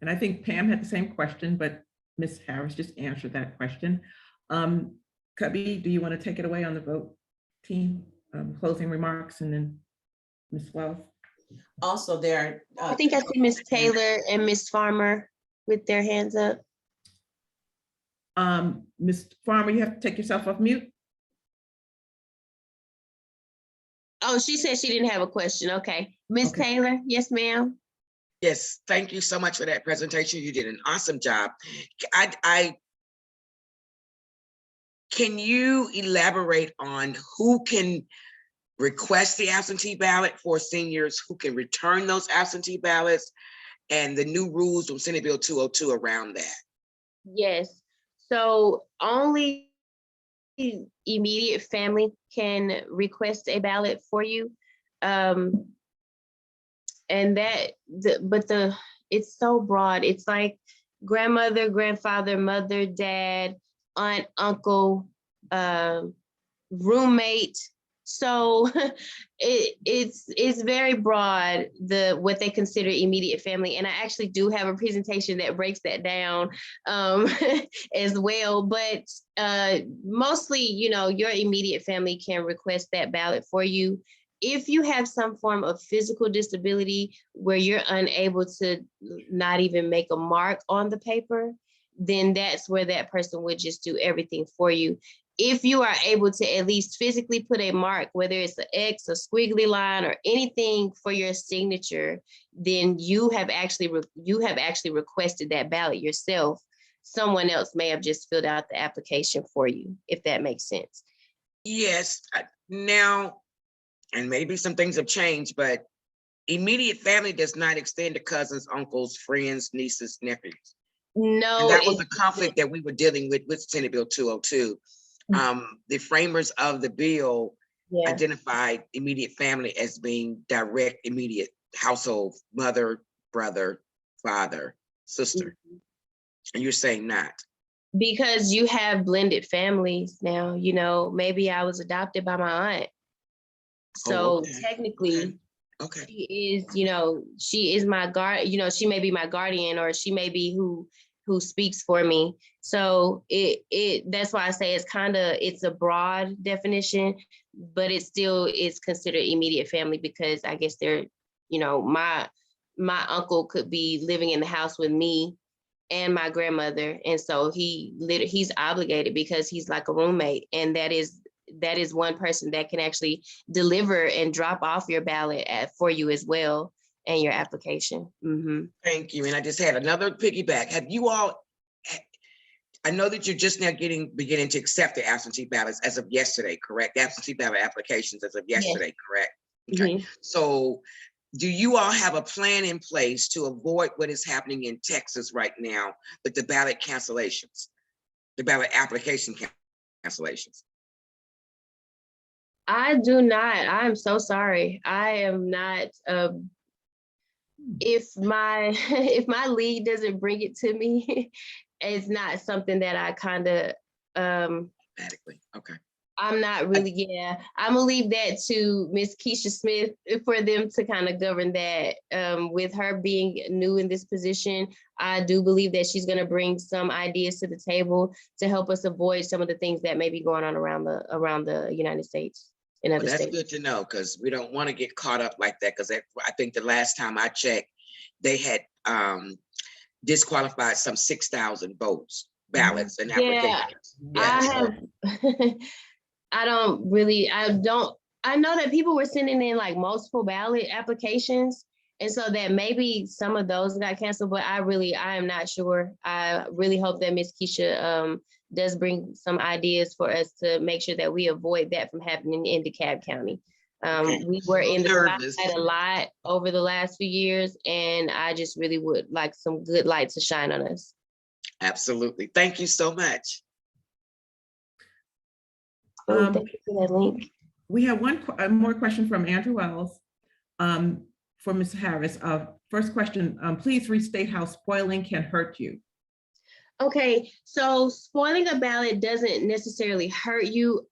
[SPEAKER 3] And I think Pam had the same question, but Ms. Harris just answered that question. Cubby, do you want to take it away on the vote team? Closing remarks, and then Ms. Wells.
[SPEAKER 1] Also, there are.
[SPEAKER 7] I think I see Ms. Taylor and Ms. Farmer with their hands up.
[SPEAKER 3] Ms. Farmer, you have to take yourself off mute.
[SPEAKER 7] Oh, she said she didn't have a question. Okay. Ms.
[SPEAKER 3] Okay.
[SPEAKER 7] Taylor, yes, ma'am.
[SPEAKER 4] Yes, thank you so much for that presentation. You did an awesome job. Can you elaborate on who can request the absentee ballot for seniors, who can return those absentee ballots, and the new rules from Senate Bill 202 around that?
[SPEAKER 7] Yes. So only immediate family can request a ballot for you. And it's so broad. It's like grandmother, grandfather, mother, dad, aunt, uncle, roommate. So it's very broad, what they consider immediate family. And I actually do have a presentation that breaks that down as well. But mostly, your immediate family can request that ballot for you. If you have some form of physical disability where you're unable to not even make a mark on the paper, then that's where that person would just do everything for you. If you are able to at least physically put a mark, whether it's an X, a squiggly line, or anything for your signature, then you have actually requested that ballot yourself. Someone else may have just filled out the application for you, if that makes sense.
[SPEAKER 4] Yes, now, and maybe some things have changed, but immediate family does not extend to cousins, uncles, friends, nieces, nephews.
[SPEAKER 7] No,
[SPEAKER 4] and that was a conflict that we were dealing with Senate Bill 202. The framers of the bill identified immediate family as being direct, immediate household, mother, brother, father, sister. And you're saying not.
[SPEAKER 7] Because you have blended families now, maybe I was adopted by my aunt. So technically, she is my guard, she may be my guardian, or she may be who speaks for me. So that's why I say it's a broad definition, but it still is considered immediate family, because I guess they're, my uncle could be living in the house with me and my grandmother. And so he's obligated because he's like a roommate. And that is one person that can actually deliver and drop off your ballot for you as well, and your application.
[SPEAKER 4] Thank you. And I just had another piggyback. Have you all, I know that you're just now beginning to accept the absentee ballots as of yesterday, correct? Absentee ballot applications as of yesterday, correct? Okay. So do you all have a plan in place to avoid what is happening in Texas right now with the ballot cancellations, the ballot application cancellations?
[SPEAKER 7] I do not. I'm so sorry. I am not. If my lead doesn't bring it to me, it's not something that I kind of
[SPEAKER 4] Automatically. Okay.
[SPEAKER 7] I'm not really, I'm gonna leave that to Miss Keisha Smith for them to kind of govern that. With her being new in this position, I do believe that she's gonna bring some ideas to the table to help us avoid some of the things that may be going on around the United States.
[SPEAKER 4] Well, that's good to know, because we don't want to get caught up like that, because I think the last time I checked, they had disqualified some 6,000 votes, ballots, and applications.
[SPEAKER 7] I know that people were sending in like multiple ballot applications, and so that maybe some of those got canceled, but I am not sure. I really hope that Miss Keisha does bring some ideas for us to make sure that we avoid that from happening in DeKalb County. We were in the spotlight a lot over the last few years, and I just really would like some good light to shine on us.
[SPEAKER 4] Absolutely. Thank you so much.
[SPEAKER 7] Thank you for that link.
[SPEAKER 3] We have one more question from Andrew Wells. for Ms. Harris. First question, please restate how spoiling can hurt you.
[SPEAKER 7] Okay, so spoiling a ballot doesn't necessarily hurt you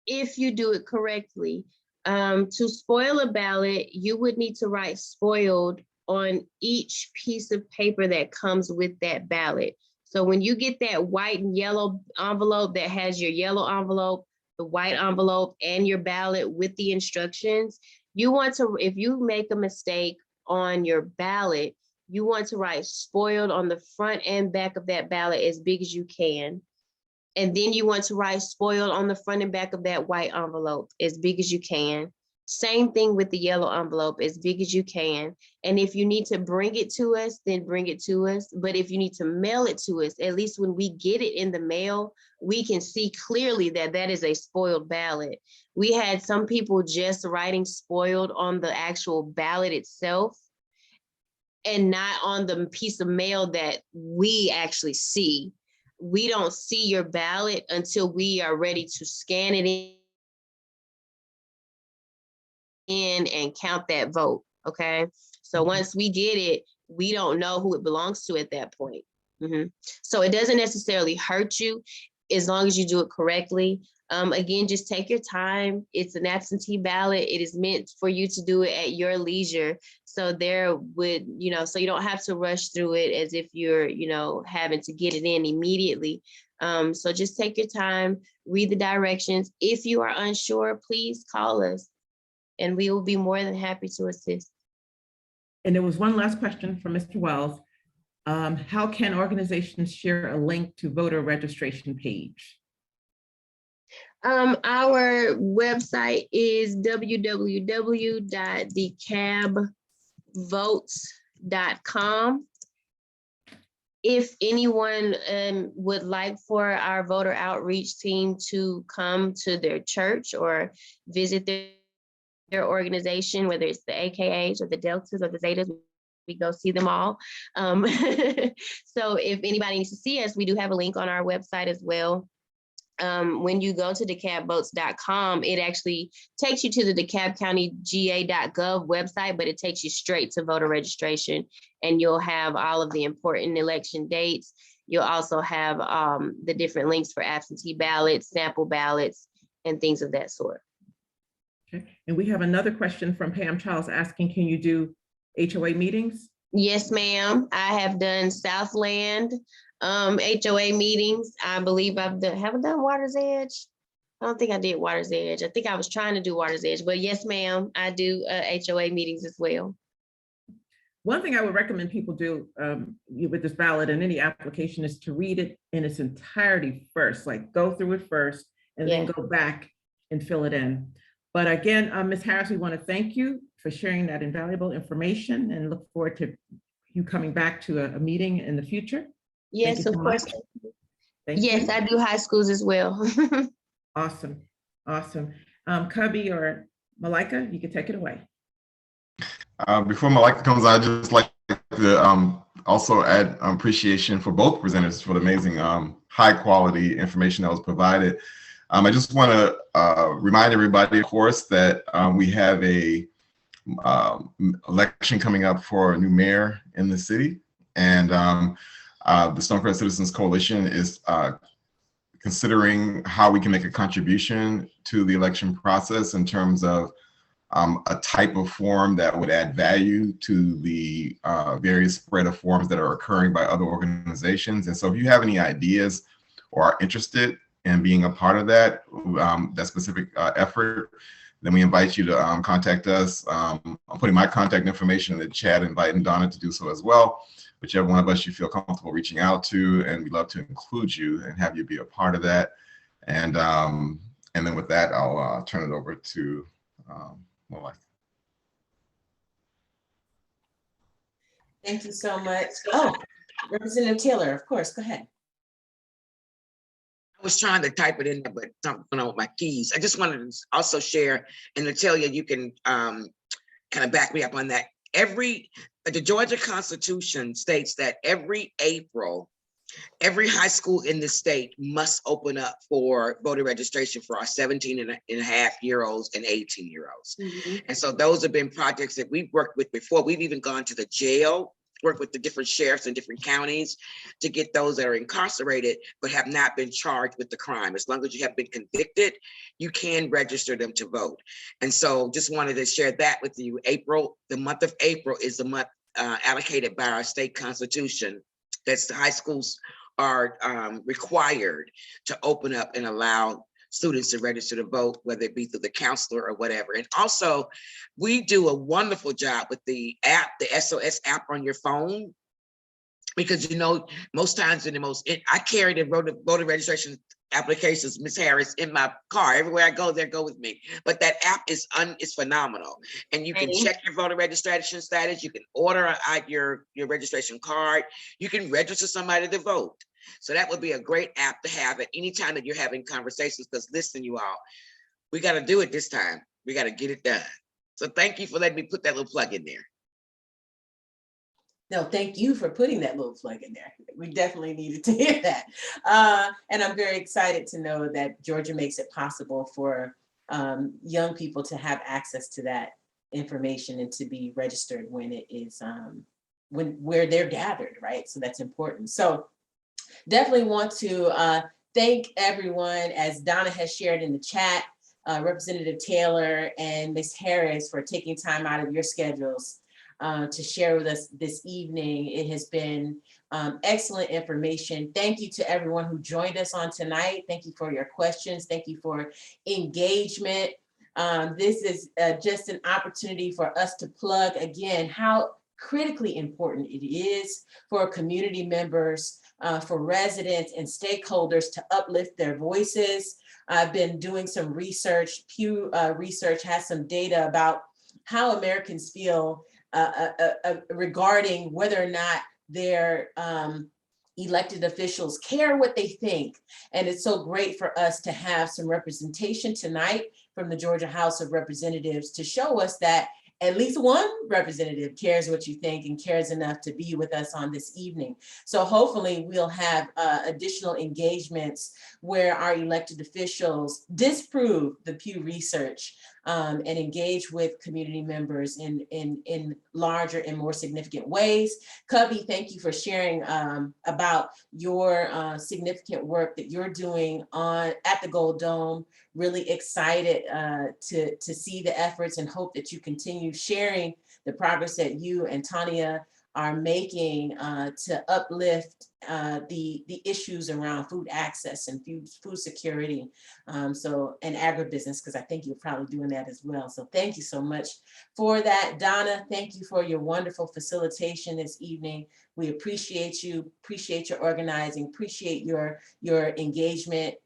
[SPEAKER 7] if you do it correctly. To spoil a ballot, you would need to write spoiled on each piece of paper that comes with that ballot. So when you get that white and yellow envelope that has your yellow envelope, the white envelope, and your ballot with the instructions, you want to, if you make a mistake on your ballot, you want to write spoiled on the front and back of that ballot as big as you can. And then you want to write spoiled on the front and back of that white envelope as big as you can. Same thing with the yellow envelope, as big as you can. And if you need to bring it to us, then bring it to us. But if you need to mail it to us, at least when we get it in the mail, we can see clearly that that is a spoiled ballot. We had some people just writing spoiled on the actual ballot itself and not on the piece of mail that we actually see. We don't see your ballot until we are ready to scan it in and count that vote, okay? So once we get it, we don't know who it belongs to at that point. So it doesn't necessarily hurt you as long as you do it correctly. Again, just take your time. It's an absentee ballot. It is meant for you to do it at your leisure. So there would, so you don't have to rush through it as if you're, having to get it in immediately. So just take your time, read the directions. If you are unsure, please call us and we will be more than happy to assist.
[SPEAKER 3] And there was one last question from Mr. Wells. How can organizations share a link to voter registration page?
[SPEAKER 7] Our website is www.DeKalbVotes.com. If anyone would like for our voter outreach team to come to their church or visit their organization, whether it's the AKAs or the Deltas or the Zetas, we go see them all. So if anybody needs to see us, we do have a link on our website as well. When you go to DeKalbVotes.com, it actually takes you to the DeKalb County GA.gov website, but it takes you straight to voter registration, and you'll have all of the important election dates. You'll also have the different links for absentee ballots, sample ballots, and things of that sort.
[SPEAKER 3] Okay. And we have another question from Pam Charles asking, can you do HOA meetings?
[SPEAKER 7] Yes, ma'am. I have done Southland HOA meetings. I believe haven't done Water's Edge. I don't think I did Water's Edge. I think I was trying to do Water's Edge, but yes, ma'am, I do HOA meetings as well.
[SPEAKER 3] One thing I would recommend people do with this ballot and any application is to read it in its entirety first, like go through it first and then go back and fill it in. But again, Ms. Harris, we want to thank you for sharing that invaluable information and look forward to you coming back to a meeting in the future.
[SPEAKER 7] Yes, of course. Yes, I do high schools as well.
[SPEAKER 3] Awesome. Awesome. Cubby or Malika, you can take it away.
[SPEAKER 2] Before Malika comes, I'd just like to also add appreciation for both presenters for the amazing high quality information that was provided. I just want to remind everybody, of course, that we have a election coming up for a new mayor in the city, and the Stonecrest Citizens Coalition is considering how we can make a contribution to the election process in terms of a type of form that would add value to the various spread of forms that are occurring by other organizations. And so if you have any ideas or are interested in being a part of that, that specific effort, then we invite you to contact us. I'm putting my contact information in the chat, inviting Donna to do so as well, whichever one of us you feel comfortable reaching out to, and we'd love to include you and have you be a part of that. And then with that, I'll turn it over to Malika.
[SPEAKER 1] Thank you so much. Oh, Representative Taylor, of course, go ahead.
[SPEAKER 4] I was trying to type it in there, but something going on with my keys. I just wanted to also share, and Nytia, you can kind of back me up on that. The Georgia Constitution states that every April, Every high school in the state must open up for voter registration for our 17-and-a-half-year-olds and 18-year-olds. And so those have been projects that we've worked with before. We've even gone to the jail, worked with the different sheriffs in different counties to get those that are incarcerated but have not been charged with the crime. As long as you have been convicted, you can register them to vote. And so just wanted to share that with you. April, the month of April is the month allocated by our state constitution. That's the high schools are required to open up and allow students to register to vote, whether it be through the counselor or whatever. And also, we do a wonderful job with the app, the SOS app on your phone, because you know, most times I carry the voter registration applications, Ms. Harris, in my car. Everywhere I go, there go with me. But that app is phenomenal. And you can check your voter registration status. You can order your registration card. You can register somebody to vote. So that would be a great app to have at any time that you're having conversations, because listen, you all, we got to do it this time. We got to get it done. So thank you for letting me put that little plug in there.
[SPEAKER 1] No, thank you for putting that little plug in there. We definitely needed to hear that. And I'm very excited to know that Georgia makes it possible for young people to have access to that information and to be registered when it is, where they're gathered, right? So that's important. So definitely want to thank everyone, as Donna has shared in the chat, Representative Taylor and Ms. Harris for taking time out of your schedules to share with us this evening. It has been excellent information. Thank you to everyone who joined us on tonight. Thank you for your questions. Thank you for engagement. This is just an opportunity for us to plug again how critically important it is for community members, for residents and stakeholders to uplift their voices. I've been doing some research. Pew Research has some data about how Americans feel regarding whether or not their elected officials care what they think. And it's so great for us to have some representation tonight from the Georgia House of Representatives to show us that at least one representative cares what you think and cares enough to be with us on this evening. So hopefully we'll have additional engagements where our elected officials disprove the Pew Research and engage with community members in larger and more significant ways. Cubby, thank you for sharing about your significant work that you're doing at the Gold Dome. Really excited to see the efforts and hope that you continue sharing the progress that you and Tanya are making to uplift the issues around food access and food security, and agribusiness, because I think you're probably doing that as well. So thank you so much for that. Donna, thank you for your wonderful facilitation this evening. We appreciate you, appreciate your organizing, appreciate your engagement.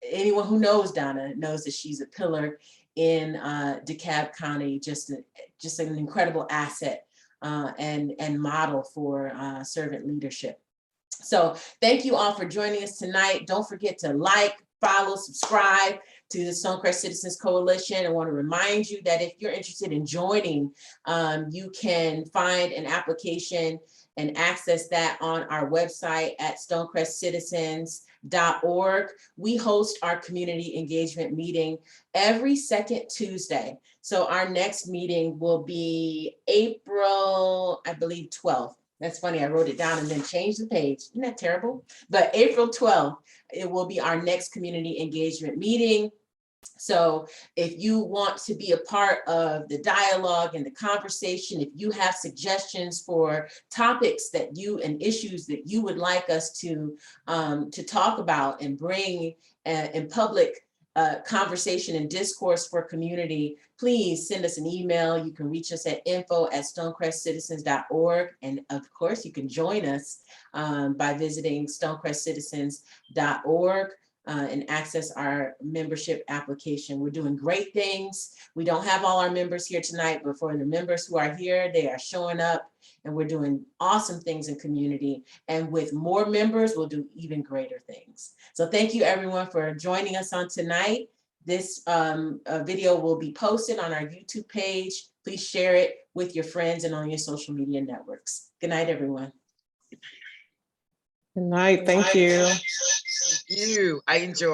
[SPEAKER 1] Anyone who knows Donna knows that she's a pillar in DeKalb County, just an incredible asset and model for servant leadership. So thank you all for joining us tonight. Don't forget to like, follow, subscribe to the Stonecrest Citizens Coalition. I want to remind you that if you're interested in joining, you can find an application and access that on our website at stonecrestcitizens.org. We host our community engagement meeting every second Tuesday. So our next meeting will be April, I believe, 12th. That's funny, I wrote it down and then changed the page. Isn't that terrible? But April 12th, it will be our next community engagement meeting. So if you want to be a part of the dialogue and the conversation, if you have suggestions for topics that and issues that you would like us to talk about and bring in public conversation and discourse for community, please send us an email. You can reach us at info@stonecrestcitizens.org. And of course, you can join us by visiting stonecrestcitizens.org. And access our membership application. We're doing great things. We don't have all our members here tonight, but for the members who are here, they are showing up and we're doing awesome things in community. And with more members, we'll do even greater things. So thank you everyone for joining us on tonight. This video will be posted on our YouTube page. Please share it with your friends and on your social media networks. Good night, everyone.
[SPEAKER 9] Good night. Thank you.
[SPEAKER 4] You, I enjoy.